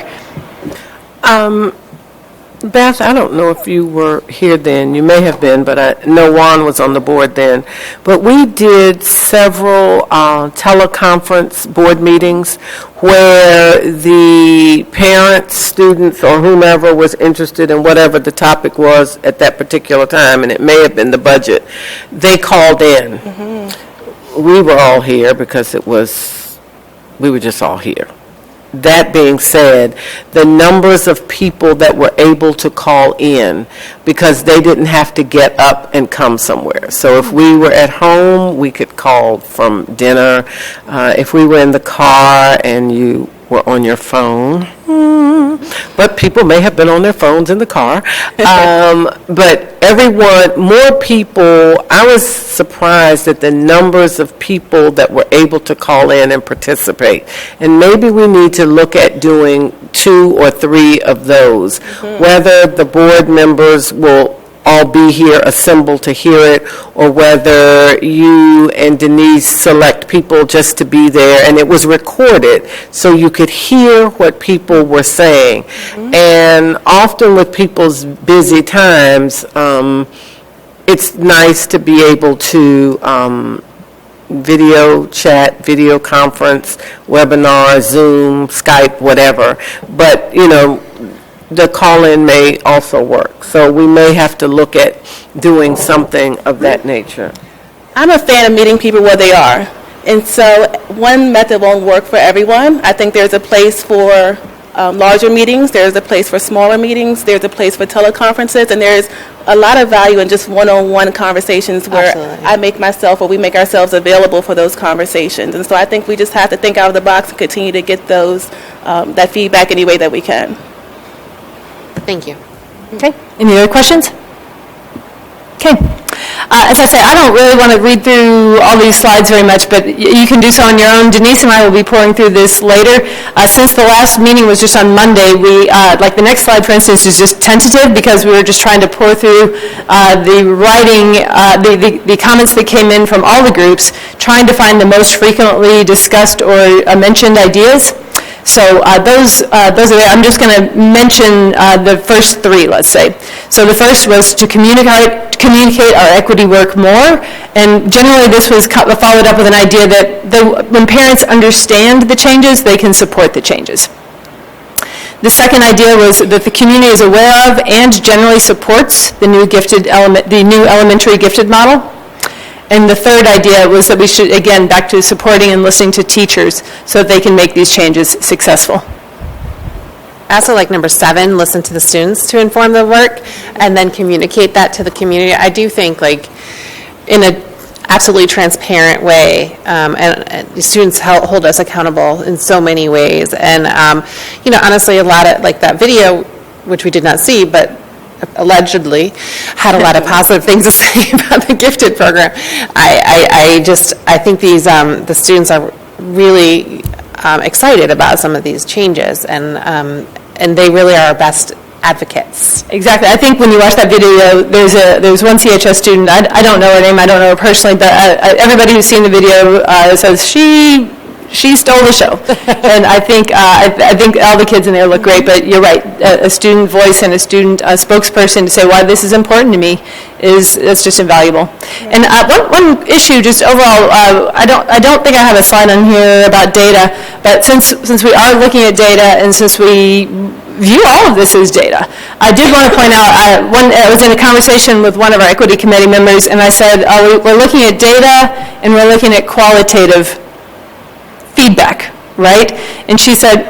Beth, I don't know if you were here then. You may have been, but I know Juan was on the board then. But we did several teleconference board meetings where the parents, students, or whomever was interested in whatever the topic was at that particular time, and it may have been the budget, they called in. Mm-hmm. We were all here because we were just all here. That being said, the numbers of people that were able to call in, because they didn't have to get up and come somewhere. So if we were at home, we could call from dinner. If we were in the car and you were on your phone. But people may have been on their phones in the car. But more people, I was surprised at the numbers of people that were able to call in and participate. And maybe we need to look at doing 2 or 3 of those, whether the board members will all be here assembled to hear it, or whether you and Denise select people just to be there, and it was recorded so you could hear what people were saying. And often with people's busy times, it's nice to be able to video chat, video conference, webinar, Zoom, Skype, whatever. But, the call-in may also work. So we may have to look at doing something of that nature. I'm a fan of meeting people where they are. And so one method won't work for everyone. I think there's a place for larger meetings, there's a place for smaller meetings, there's a place for teleconferences, and there's a lot of value in just one-on-one conversations where I make myself or we make ourselves available for those conversations. And so I think we just have to think out of the box and continue to get those that feedback any way that we can. Thank you. Okay, any other questions? Okay. As I say, I don't really want to read through all these slides very much, but you can do so on your own. Denise and I will be pouring through this later. Since the last meeting was just on Monday, like the next slide, for instance, is just tentative because we were just trying to pour through the writing, the comments that came in from all the groups, trying to find the most frequently discussed or mentioned ideas. So those are there. I'm just going to mention the first 3, let's say. So the first was to communicate our equity work more, and generally this was followed up with an idea that when parents understand the changes, they can support the changes. The second idea was that the community is aware of and generally supports the new elementary gifted model. And the third idea was that we should, again, back to supporting and listening to teachers so that they can make these changes successful. I also like number 7, listen to the students to inform the work and then communicate that to the community. I do think in an absolutely transparent way, and students hold us accountable in so many ways. And, honestly, a lot of that video, which we did not see, but allegedly had a lot of positive things to say about the gifted program. I think the students are really excited about some of these changes, and they really are our best advocates. Exactly. I think when you watch that video, there's one CHS student, I don't know her name, I don't know her personally, but everybody who's seen the video says she stole the show. And I think all the kids in there look great, but you're right, a student voice and a student spokesperson to say why this is important to me that's just invaluable. And one issue just overall, I don't think I have a slide on here about data, but since we are looking at data and since we view all of this as data, I did want to point out, I was in a conversation with one of our equity committee members, and I said, we're looking at data and we're looking at qualitative feedback, right? And she said,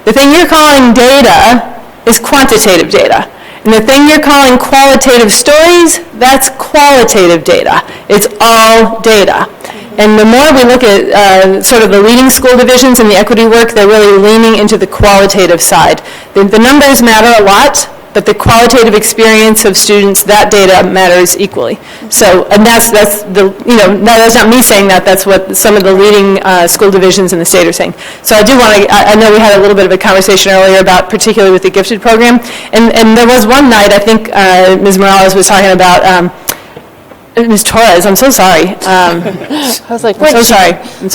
the thing you're calling data is quantitative data. And the thing you're calling qualitative stories, that's qualitative data. It's all data. And the more we look at sort of the leading school divisions and the equity work, they're really leaning into the qualitative side. The numbers matter a lot, but the qualitative experience of students, that data matters equally. So, and that's not me saying that, that's what some of the leading school divisions in the state are saying. So I do want to, I know we had a little bit of a conversation earlier about, particularly with the gifted program, and there was one night, I think Ms. Morales was talking about, Ms. Torres, I'm so sorry. I was like, I'm so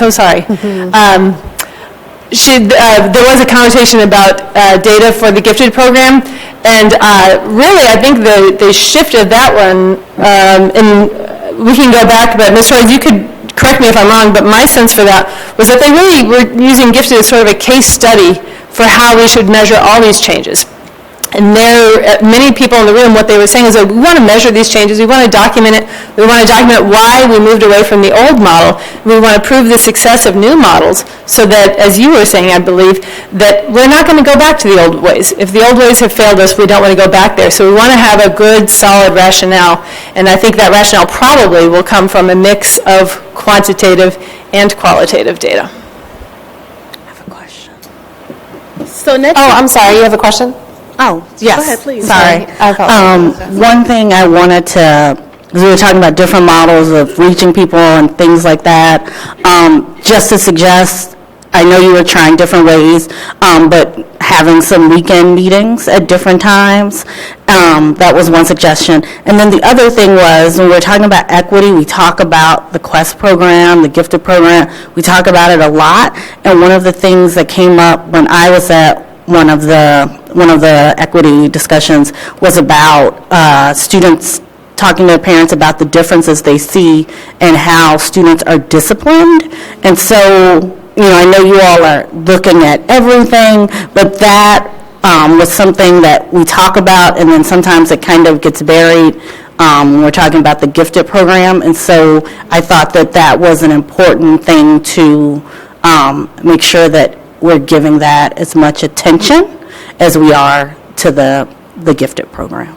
sorry. There was a conversation about data for the gifted program, and really I think the shift of that one, and we can go back, but Ms. Torres, you could correct me if I'm wrong, but my sense for that was that they really were using gifted as sort of a case study for how we should measure all these changes. And many people in the room, what they were saying is that we want to measure these changes, we want to document it, we want to document why we moved away from the old model, we want to prove the success of new models, so that, as you were saying, I believe, that we're not going to go back to the old ways. If the old ways have failed us, we don't want to go back there. So we want to have a good, solid rationale, and I think that rationale probably will come from a mix of quantitative and qualitative data. question. So next. Oh, I'm sorry, you have a question? Oh, yes. Go ahead, please. Sorry. I apologize. One thing I wanted to, because we were talking about different models of reaching people and things like that, just to suggest, I know you were trying different ways, but having some weekend meetings at different times, that was one suggestion. And then the other thing was, when we're talking about equity, we talk about the Quest program, the gifted program, we talk about it a lot. And one of the things that came up when I was at one of the equity discussions was about students talking to their parents about the differences they see and how students are disciplined. And so, you know, I know you all are looking at everything, but that was something that we talk about, and then sometimes it kind of gets buried when we're talking about the gifted program. And so I thought that that was an important thing to make sure that we're giving that as much attention as we are to the gifted program.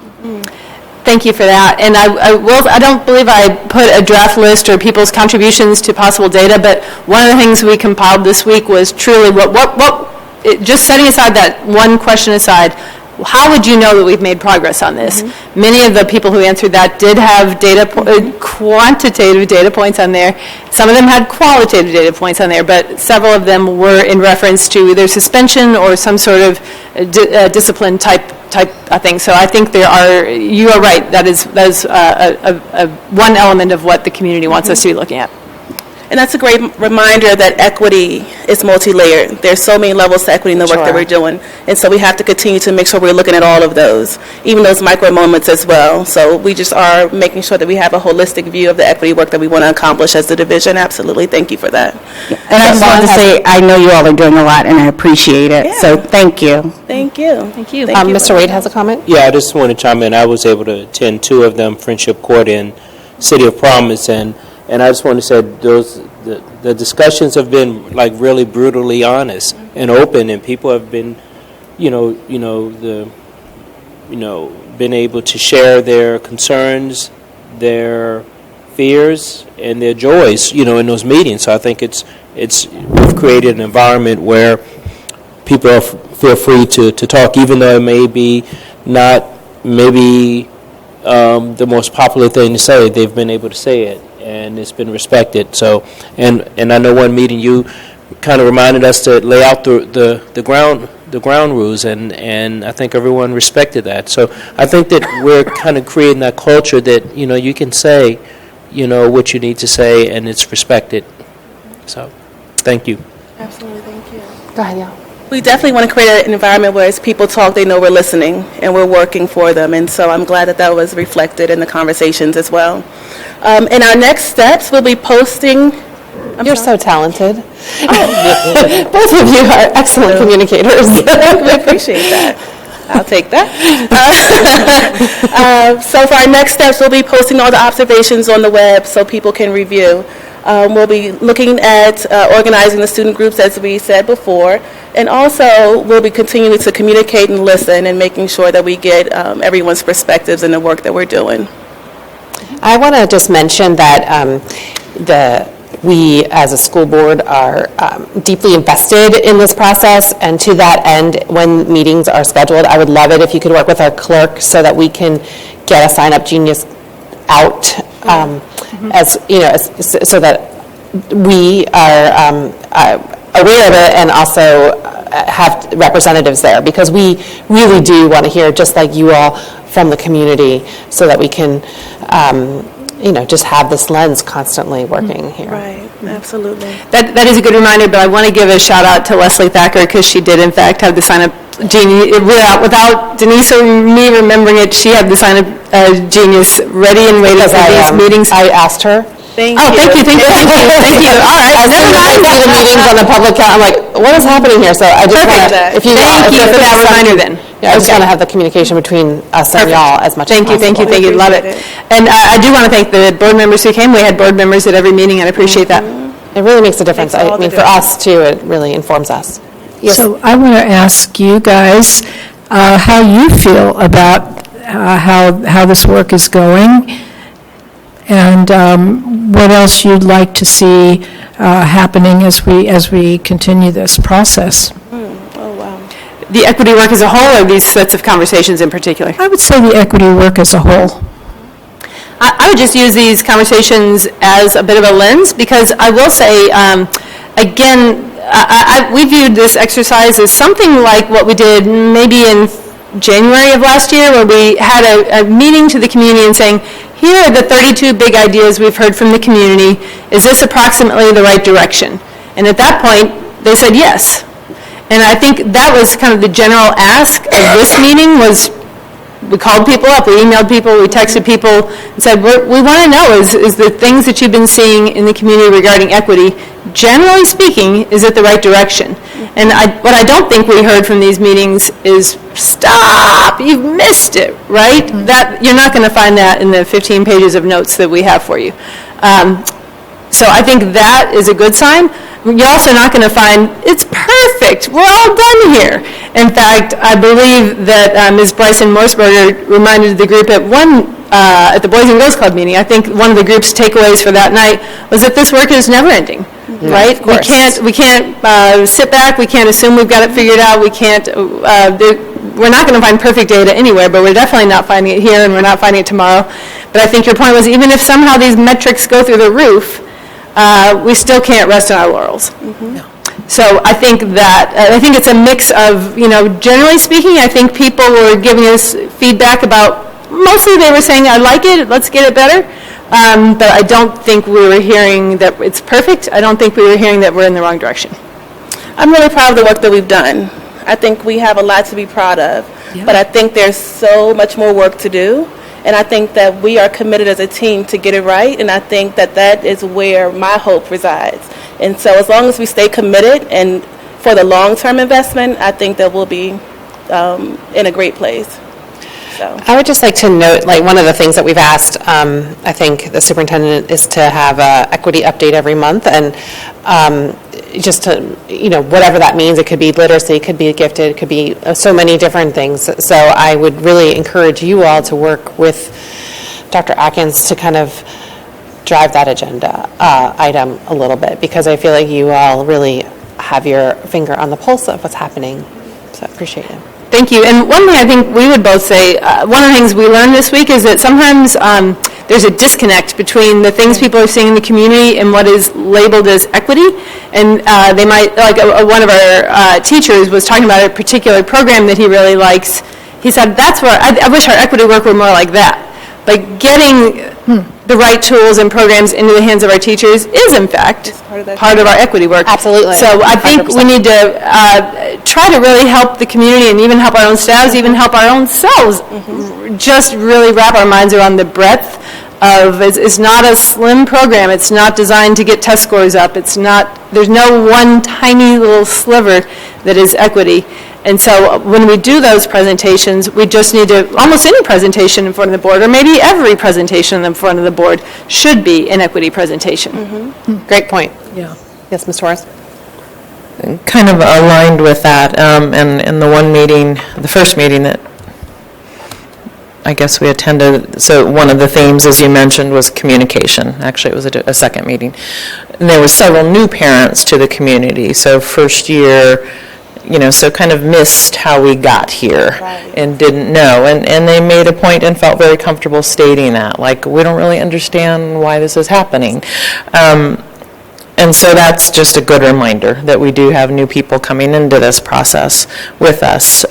Thank you for that. And I don't believe I put a draft list or people's contributions to possible data, but one of the things we compiled this week was truly just setting aside that one question aside, how would you know that we've made progress on this? Mm-hmm. Many of the people who answered that did have quantitative data points on there. Some of them had qualitative data points on there, but several of them were in reference to either suspension or some sort of discipline type thing. So I think you are right. That is one element of what the community wants us to be looking at. And that's a great reminder that equity is multi-layered. There's so many levels to equity in the work that we're doing. And so we have to continue to make sure we're looking at all of those, even those micro moments as well. So we just are making sure that we have a holistic view of the equity work that we want to accomplish as the division. Absolutely. Thank you for that. And I just wanted to say, I know you all are doing a lot, and I appreciate it. Yeah. So thank you. Thank you. Thank you. Mr. Wade has a comment? Yeah, I just want to chime in. I was able to attend 2 of them, Friendship Court and City of Promise, and I just want to say the discussions have been like really brutally honest and open, and people have been, been able to share their concerns, their fears, and their joys, in those meetings. So I think we've created an environment where people feel free to talk, even though it may be not maybe the most popular thing to say. They've been able to say it, and it's been respected. So, and I know one meeting you kind of reminded us to lay out the ground rules, and I think everyone respected that. So I think that we're kind of creating that culture that you can say what you need to say, and it's respected. So, thank you. Absolutely, thank you. Go ahead, yeah. We definitely want to create an environment where as people talk, they know we're listening and we're working for them. And so I'm glad that was reflected in the conversations as well. In our next steps, we'll be posting. You're so talented. Both of you are excellent communicators. We appreciate that. I'll take that. So for our next steps, we'll be posting all the observations on the web so people can review. We'll be looking at organizing the student groups, as we said before, and also we'll be continuing to communicate and listen and making sure that we get everyone's perspectives in the work that we're doing. I want to just mention that we, as a school board, are deeply invested in this process, and to that end, when meetings are scheduled, I would love it if you could work with our clerk so that we can get a sign-up genius out, so that we are aware of it and also have representatives there, because we really do want to hear, just like you all, from the community, so that we can just have this lens constantly working here. Right, absolutely. That is a good reminder, but I want to give a shout out to Leslie Thacker, because she did in fact have the sign-up genius, without Denise or me remembering it, she had the sign-up genius ready and waiting for these meetings. I asked her. Thank you. Thank you. All right. As soon as I see the meetings on the public account, I'm like, what is happening here? So I just want to, Thank you for that reminder then. Yeah, I just want to have the communication between us and y'all as much as possible. Thank you. Love it. And I do want to thank the board members who came. We had board members at every meeting, and I appreciate that. It really makes a difference. I mean, for us too, it really informs us. Yes. So I want to ask you guys how you feel about how this work is going. and what else you'd like to see happening as we continue this process. The equity work as a whole, or these sets of conversations in particular? I would say the equity work as a whole. I would just use these conversations as a bit of a lens, because I will say, again, we viewed this exercise as something like what we did maybe in January of last year, where we had a meeting to the community and saying, here are the 32 big ideas we've heard from the community. Is this approximately the right direction? And at that point, they said yes. And I think that was kind of the general ask of this meeting was, we called people up, we emailed people, we texted people, and said, we want to know, is the things that you've been seeing in the community regarding equity, generally speaking, is it the right direction? And what I don't think we heard from these meetings is, stop, you've missed it, right? That you're not going to find that in the 15 pages of notes that we have for you. So I think that is a good sign. You're also not going to find, it's perfect, we're all done here. In fact, I believe that Ms. Bryson Morseberger reminded the group at the Boys and Girls Club meeting, I think one of the group's takeaways for that night was that this work is never ending, right? We can't sit back, we can't assume we've got it figured out, we're not going to find perfect data anywhere, but we're definitely not finding it here, and we're not finding it tomorrow. But I think your point was, even if somehow these metrics go through the roof, we still can't rest on our laurels. So I think it's a mix of, generally speaking, I think people were giving us feedback about, mostly they were saying, I like it, let's get it better. But I don't think we were hearing that it's perfect. I don't think we were hearing that we're in the wrong direction. I'm really proud of the work that we've done. I think we have a lot to be proud of, but I think there's so much more work to do. And I think that we are committed as a team to get it right, and I think that that is where my hope resides. And so as long as we stay committed and for the long-term investment, I think that we'll be in a great place. So I would just like to note, one of the things that we've asked, I think the superintendent, is to have an equity update every month, and just to, whatever that means. It could be literacy, it could be gifted, it could be so many different things. So I would really encourage you all to work with Dr. Atkins to kind of drive that agenda item a little bit, because I feel like you all really have your finger on the pulse of what's happening. So I appreciate it. Thank you. And one thing I think we would both say, one of the things we learned this week is that sometimes there's a disconnect between the things people are seeing in the community and what is labeled as equity. And they might, one of our teachers was talking about a particular program that he really likes. He said, that's where, I wish our equity work were more like that. Like getting the right tools and programs into the hands of our teachers is, in fact, part of our equity work. Absolutely. So I think 100%. We need to try to really help the community and even help our own staffs, even help our own selves, just really wrap our minds around the breadth of, it's not a slim program. It's not designed to get test scores up. It's not, there's no one tiny little sliver that is equity. And so when we do those presentations, we just need to, almost any presentation in front of the board, or maybe every presentation in front of the board, should be an equity presentation. Great point. Yeah. Yes, Ms. Torres? Kind of aligned with that, and in the one meeting, the first meeting that I guess we attended, so one of the themes, as you mentioned, was communication. Actually, it was a second meeting. And there were several new parents to the community, so first year, so kind of missed how we got here and didn't know. And they made a point and felt very comfortable stating that, we don't really understand why this is happening. And so that's just a good reminder that we do have new people coming into this process with us.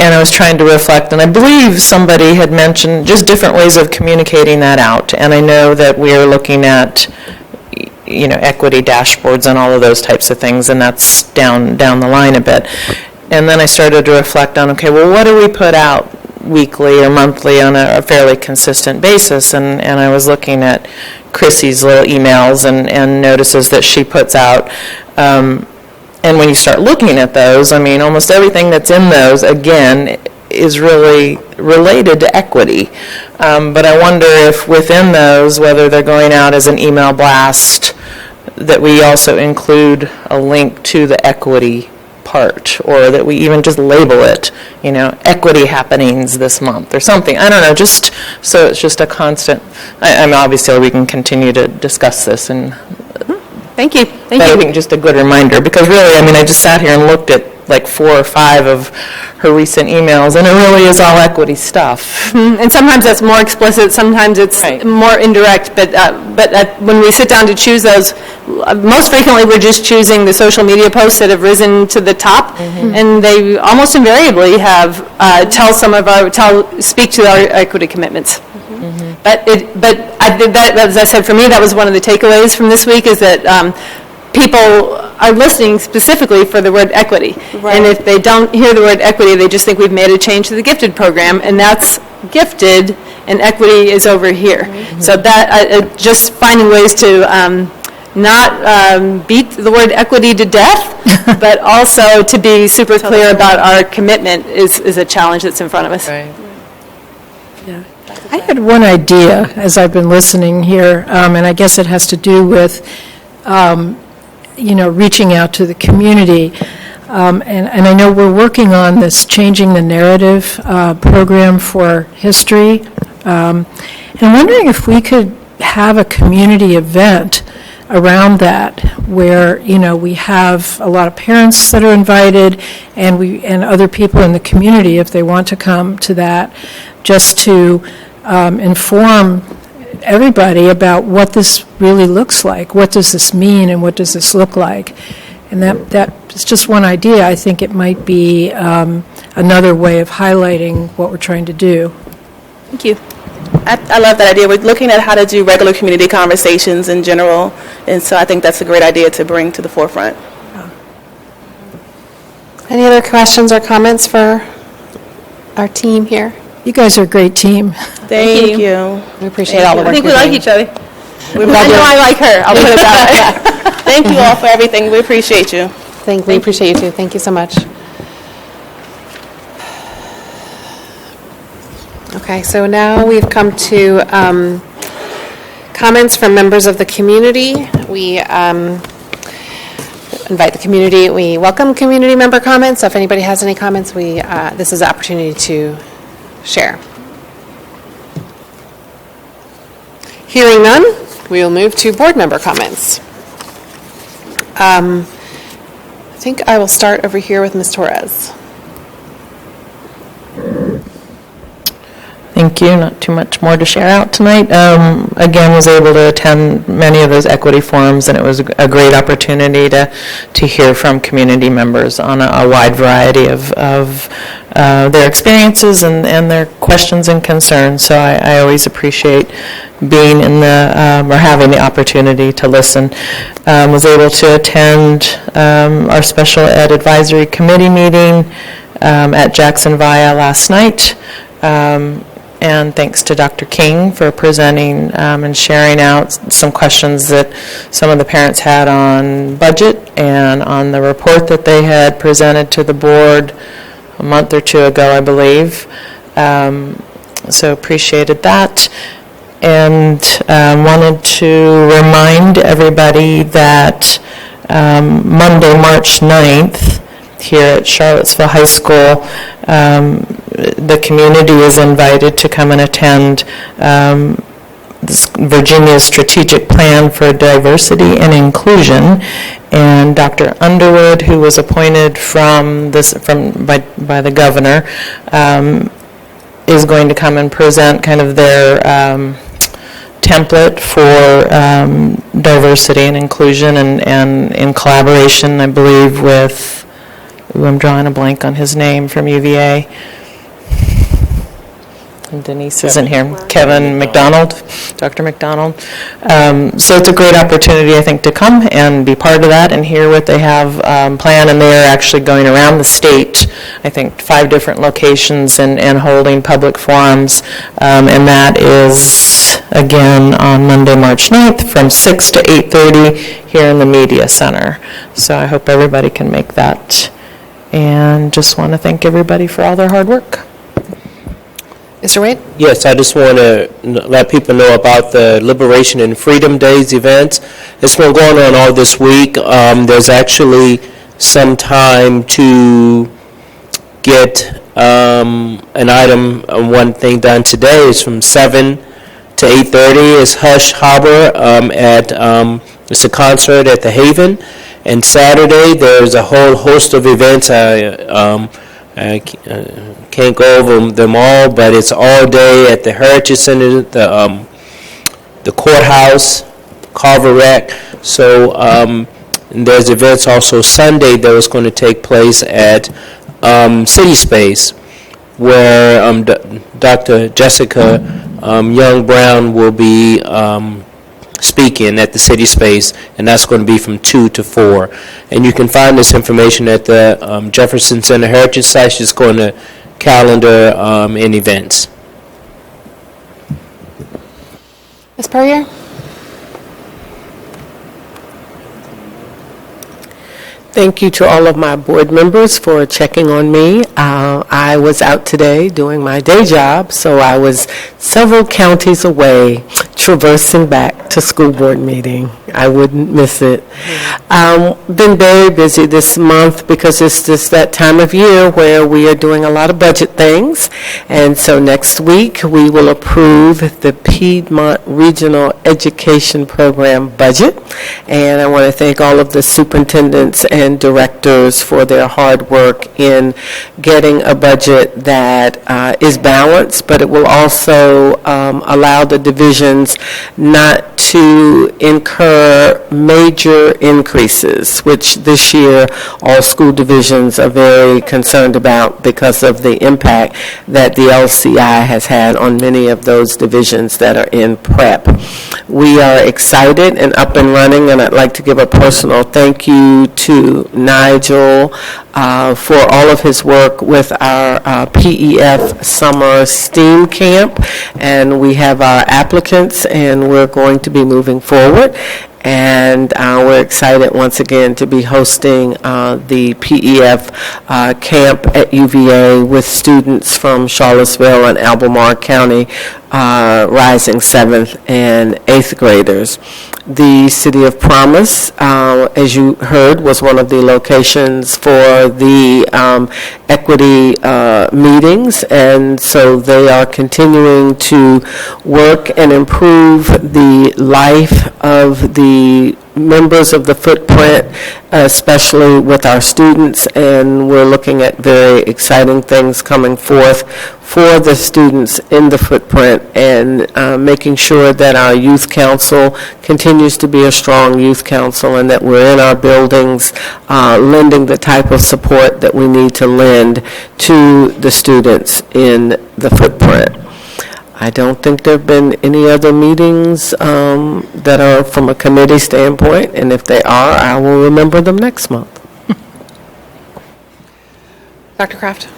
And I was trying to reflect, and I believe somebody had mentioned just different ways of communicating that out. And I know that we are looking at equity dashboards and all of those types of things, and that's down the line a bit. And then I started to reflect on, okay, well, what do we put out weekly or monthly on a fairly consistent basis? And I was looking at Chrissy's little emails and notices that she puts out. And when you start looking at those, almost everything that's in those, again, is really related to equity. But I wonder if within those, whether they're going out as an email blast, that we also include a link to the equity part, or that we even just label it, equity happenings this month or something. I don't know, just so it's just a constant. I mean, obviously we can continue to discuss this, and Thank you. but I think just a good reminder, because really, I mean, I just sat here and looked at like 4 or 5 of her recent emails, and it really is all equity stuff. And sometimes that's more explicit, sometimes it's more indirect, but when we sit down to choose those, most frequently we're just choosing the social media posts that have risen to the top, and they almost invariably have, speak to our equity commitments. But I did that, as I said, for me, that was one of the takeaways from this week, is that people are listening specifically for the word equity. And if they don't hear the word equity, they just think we've made a change to the gifted program, and that's gifted, and equity is over here. So that, just finding ways to not beat the word equity to death, but also to be super clear about our commitment is a challenge that's in front of us. Right. I had one idea as I've been listening here, and I guess it has to do with, reaching out to the community. And I know we're working on this Changing the Narrative program for history. And I'm wondering if we could have a community event around that, where, we have a lot of parents that are invited, and other people in the community, if they want to come to that, just to inform everybody about what this really looks like, what does this mean, and what does this look like. And that is just one idea. I think it might be another way of highlighting what we're trying to do. Thank you. I love that idea. We're looking at how to do regular community conversations in general, and so I think that's a great idea to bring to the forefront. Any other questions or comments for our team here? You guys are a great team. Thank you. We appreciate all the work. I think we you're like doing. each other. I know I like her. I'll put it that way. Thank you all for everything. We appreciate you. We appreciate you too. Thank you so much. Okay, so now we've come to comments from members of the community. We invite the community. We welcome community member comments. So if anybody has any comments, this is an opportunity to share. Hearing none, we will move to board member comments. I think I will start over here with Ms. Torres. Thank you. Not too much more to share out tonight. Again, was able to attend many of those equity forums, and it was a great opportunity to hear from community members on a wide variety of their experiences and their questions and concerns. So I always appreciate being in or having the opportunity to listen. Was able to attend our special ed advisory committee meeting at Jackson Via last night. And thanks to Dr. King for presenting and sharing out some questions that some of the parents had on budget and on the report that they had presented to the board a month or two ago, I believe. So appreciated that. And wanted to remind everybody that Monday, March 9th, here at Charlottesville High School, the community is invited to come and attend Virginia's Strategic Plan for Diversity and Inclusion, and Dr. Underwood, who was appointed by the governor, is going to come and present kind of their template for diversity and inclusion, and in collaboration, I believe, with, I'm drawing a blank on his name, from UVA. And Denise isn't here. Kevin McDonald, Dr. McDonald. So it's a great opportunity, I think, to come and be part of that and hear what they have planned. And they're actually going around the state, I think, 5 different locations and holding public forums. And that is, again, on Monday, March 9th from 6 to 8:30 here in the Media Center. So I hope everybody can make that. And just want to thank everybody for all their hard work. Mr. Wade? Yes, I just want to let people know about the Liberation and Freedom Days events. It's been going on all this week. There's actually some time to get an item, one thing done today is from 7 to 8:30 is Hush Harbor it's a concert at the Haven. And Saturday, there's a whole host of events. I can't go over them all, but it's all day at the Heritage Center, the courthouse, Carver Rec. So and there's events also Sunday that was going to take place at City Space, where Dr. Jessica Young Brown will be speaking at the City Space, and that's going to be from 2 to 4. And you can find this information at the Jefferson Center Heritage site. Just go on the calendar and events. Ms. Perrier? Thank you to all of my board members for checking on me. I was out today doing my day job, so I was several counties away traversing back to school board meeting. I wouldn't miss it. Been very busy this month because it's just that time of year where we are doing a lot of budget things. And so next week we will approve the Piedmont Regional Education Program budget. And I want to thank all of the superintendents and directors for their hard work in getting a budget that is balanced, but it will also allow the divisions not to incur major increases, which this year all school divisions are very concerned about because of the impact that the LCI has had on many of those divisions that are in prep. We are excited and up and running, and I'd like to give a personal thank you to Nigel for all of his work with our PEF Summer STEAM Camp, and we have our applicants, and we're going to be moving forward. And we're excited once again to be hosting the PEF camp at UVA with students from Charlottesville and Albemarle County, rising 7th and 8th graders. The City of Promise, as you heard, was one of the locations for the equity meetings, and so they are continuing to work and improve the life of the members of the footprint, especially with our students, and we're looking at very exciting things coming forth for the students in the footprint, and making sure that our youth council continues to be a strong youth council, and that we're in our buildings lending the type of support that we need to lend to the students in the footprint. I don't think there have been any other meetings that are from a committee standpoint, and if they are, I will remember them next month. Dr. Kraft?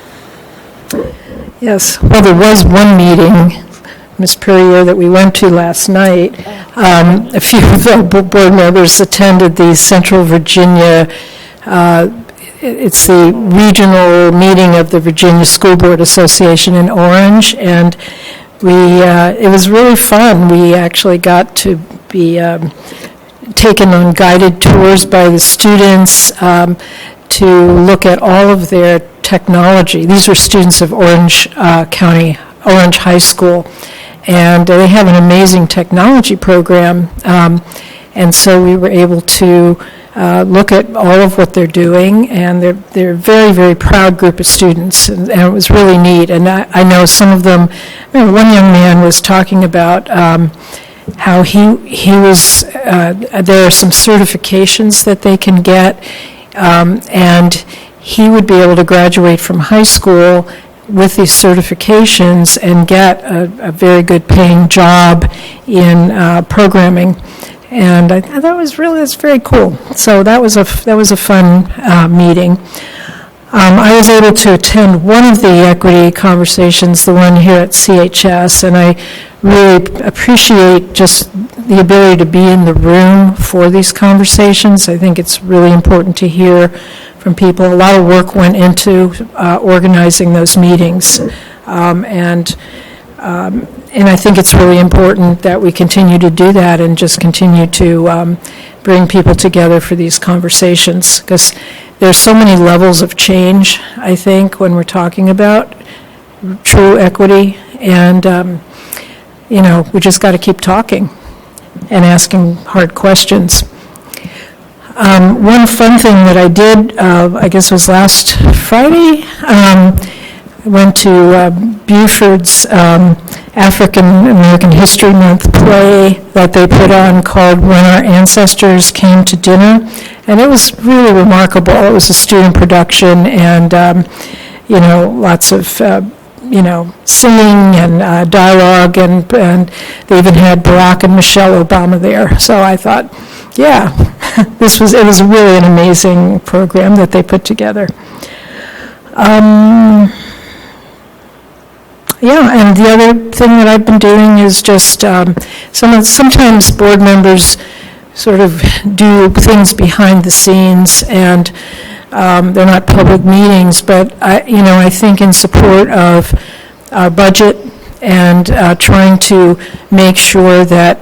Yes, well, there was one meeting, Ms. Perrier, that we went to last night. A few of the board members attended the Central Virginia, it's the regional meeting of the Virginia School Board Association in Orange, and it was really fun. We actually got to be taken on guided tours by the students to look at all of their technology. These were students of Orange County, Orange High School, and they have an amazing technology program, and so we were able to look at all of what they're doing, and they're a very, very proud group of students, and it was really neat. And I know some of them, one young man was talking about how he was, there are some certifications that they can get, and he would be able to graduate from high school with these certifications and get a very good paying job in programming. And I thought that's very cool. So that was a fun meeting. I was able to attend one of the equity conversations, the one here at CHS, and I really appreciate just the ability to be in the room for these conversations. I think it's really important to hear from people. A lot of work went into organizing those meetings, and And I think it's really important that we continue to do that and just continue to bring people together for these conversations, because there's so many levels of change, I think, when we're talking about true equity, and, we just got to keep talking and asking hard questions. One fun thing that I did, I guess it was last Friday, I went to Buford's African American History Month play that they put on called When Our Ancestors Came to Dinner, and it was really remarkable. It was a student production, and, lots of, singing and dialogue, and they even had Barack and Michelle Obama there. So I thought, yeah, it was really an amazing program that they put together. And the other thing that I've been doing is just sometimes board members sort of do things behind the scenes, and they're not public meetings, but I think in support of our budget and trying to make sure that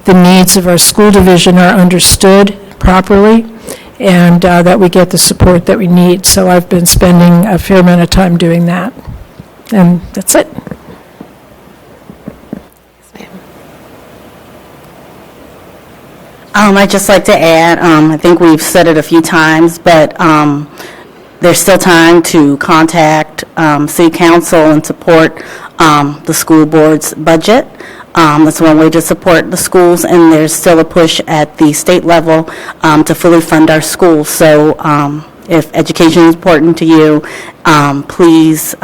the needs of our school division are understood properly, and that we get the support that we need. So I've been spending a fair amount of time doing that. And that's it. I'd just like to add, I think we've said it a few times, but there's still time to contact City Council and support the school board's budget. That's one way to support the schools, and there's still a push at the state level to fully fund our schools. So if education is important to you, please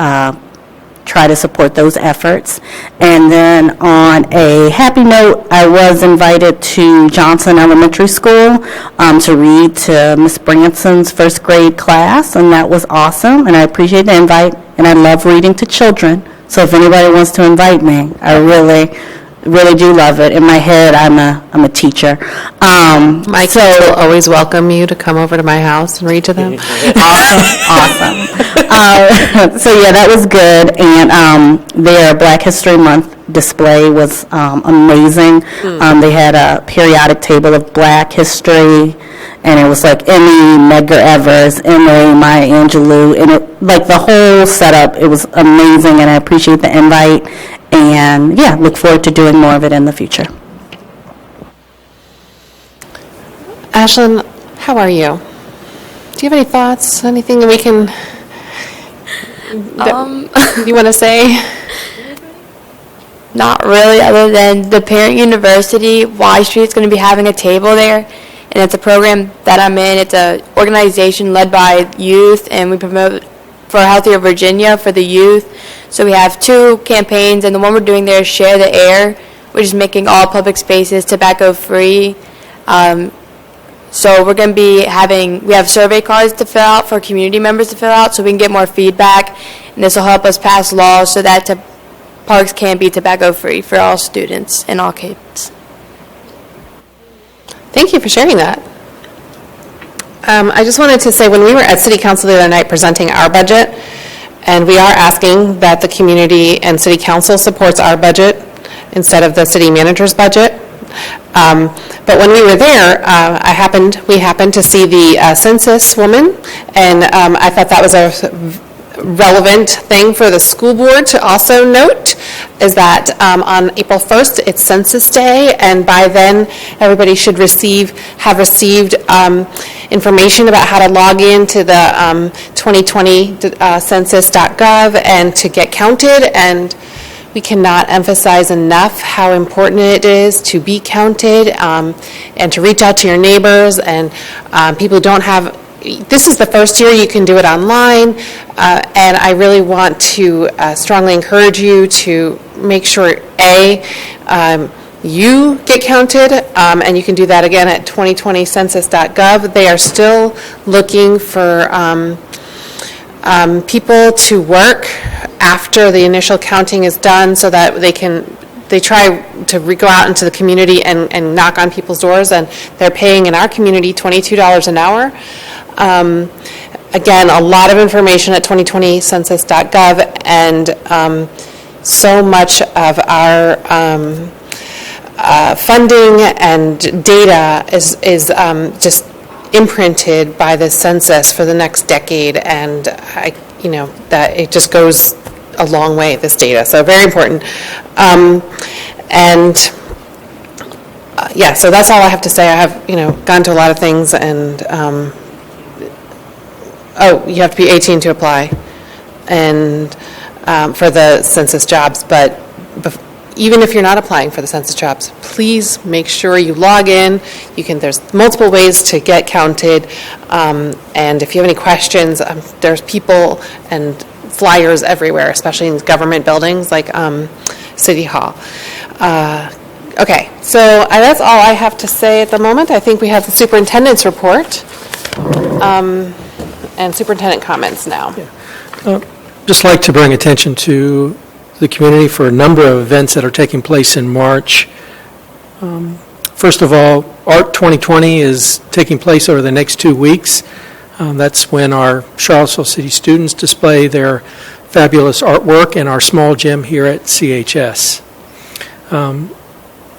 try to support those efforts. And then on a happy note, I was invited to Johnson Elementary School to read to Miss Branson's first grade class, and that was awesome, and I appreciate the invite, and I love reading to children. So if anybody wants to invite me, I really do love it. In my head, I'm a teacher. My kids will always welcome you to come over to my house and read to them. Awesome. So yeah, that was good. And their Black History Month display was amazing. They had a periodic table of Black history, and it was like Emmy, Medgar Evers, M.A., Maya Angelou, and the whole setup, it was amazing, and I appreciate the invite. And yeah, look forward to doing more of it in the future. Ashlyn, how are you? Do you have any thoughts? Anything that we can, you want to say? Not really, other than the Parent University, Y Street, is going to be having a table there, and it's a program that I'm in. It's an organization led by youth, and we promote for a Healthier Virginia for the youth. So we have 2 campaigns, and the one we're doing there is Share the Air, which is making all public spaces tobacco-free. So we're going to be we have survey cards to fill out for community members to fill out so we can get more feedback, and this will help us pass laws so that parks can be tobacco-free for all students and all kids. Thank you for sharing that. I just wanted to say, when we were at City Council the other night presenting our budget, and we are asking that the community and City Council supports our budget instead of the city manager's budget. But when we were there, we happened to see the census woman, and I thought that was a relevant thing for the school board to also note, is that on April 1st, it's Census Day, and by then, everybody should have received information about how to log into the 2020 census.gov and to get counted. And we cannot emphasize enough how important it is to be counted and to reach out to your neighbors and people who don't have. This is the first year you can do it online, and I really want to strongly encourage you to make sure, you get counted, and you can do that again at 2020census.gov. They are still looking for people to work after the initial counting is done so that they try to go out into the community and knock on people's doors, and they're paying in our community $22 an hour. Again, a lot of information at 2020census.gov, and so much of our funding and data is just imprinted by the census for the next decade, and that it just goes a long way, this data, so very important. So that's all I have to say. I have, gone to a lot of things, and, you have to be 18 to apply, and for the census jobs, but even if you're not applying for the census jobs, please make sure you log in. There's multiple ways to get counted, and if you have any questions, there's people and flyers everywhere, especially in government buildings like City Hall. Okay, so that's all I have to say at the moment. I think we have the superintendent's report and superintendent comments now. Just like to bring attention to the community for a number of events that are taking place in March. First of all, Art 2020 is taking place over the next 2 weeks. That's when our Charlottesville City students display their fabulous artwork in our small gym here at CHS.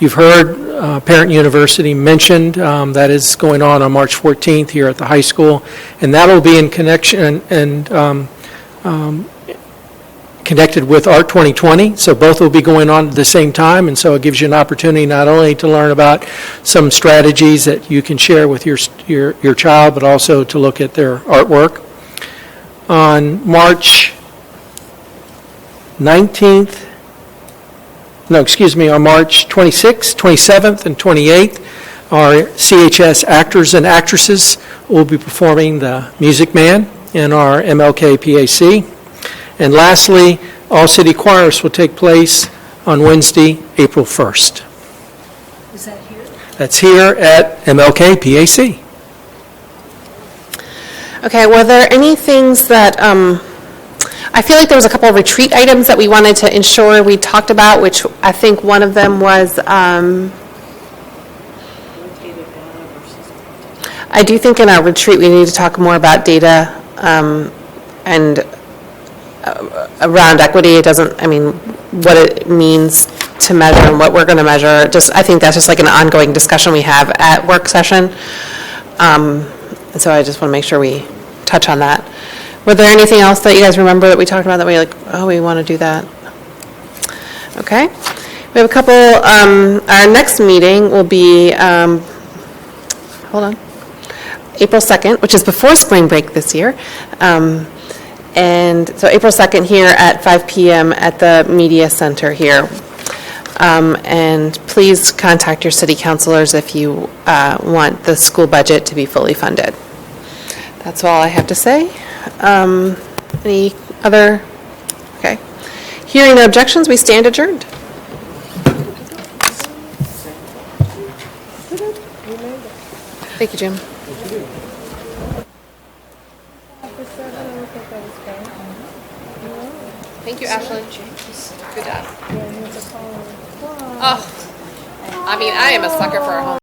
You've heard Parent University mentioned, that is going on March 14th here at the high school, and that will be in connection and connected with Art 2020, so both will be going on at the same time, and so it gives you an opportunity not only to learn about some strategies that you can share with your child, but also to look at their artwork. On March 26th, 27th, and 28th, our CHS actors and actresses will be performing the Music Man in our MLK PAC. And lastly, all city choirs will take place on Wednesday, April 1st. Is that here? That's here at MLK PAC. Okay, were there any things that, I feel like there was a couple of retreat items that we wanted to ensure we talked about, which I think one of them was, I do think in our retreat we need to talk more about data and around equity. It doesn't, what it means to measure and what we're going to measure. I think that's just like an ongoing discussion we have at work session. And so I just want to make sure we touch on that. Were there anything else that you guys remember that we talked about that we want to do that? Okay. We have a couple, our next meeting will be, April 2nd, which is before spring break this year. And so April 2nd here at 5 p.m. at the Media Center here. And please contact your city councilors if you want the school budget to be fully funded. That's all I have to say. Any other? Okay. Hearing no objections, we stand adjourned. Thank you, Jim. Thank you, Ashley. Good job. Oh, I am a sucker for a home.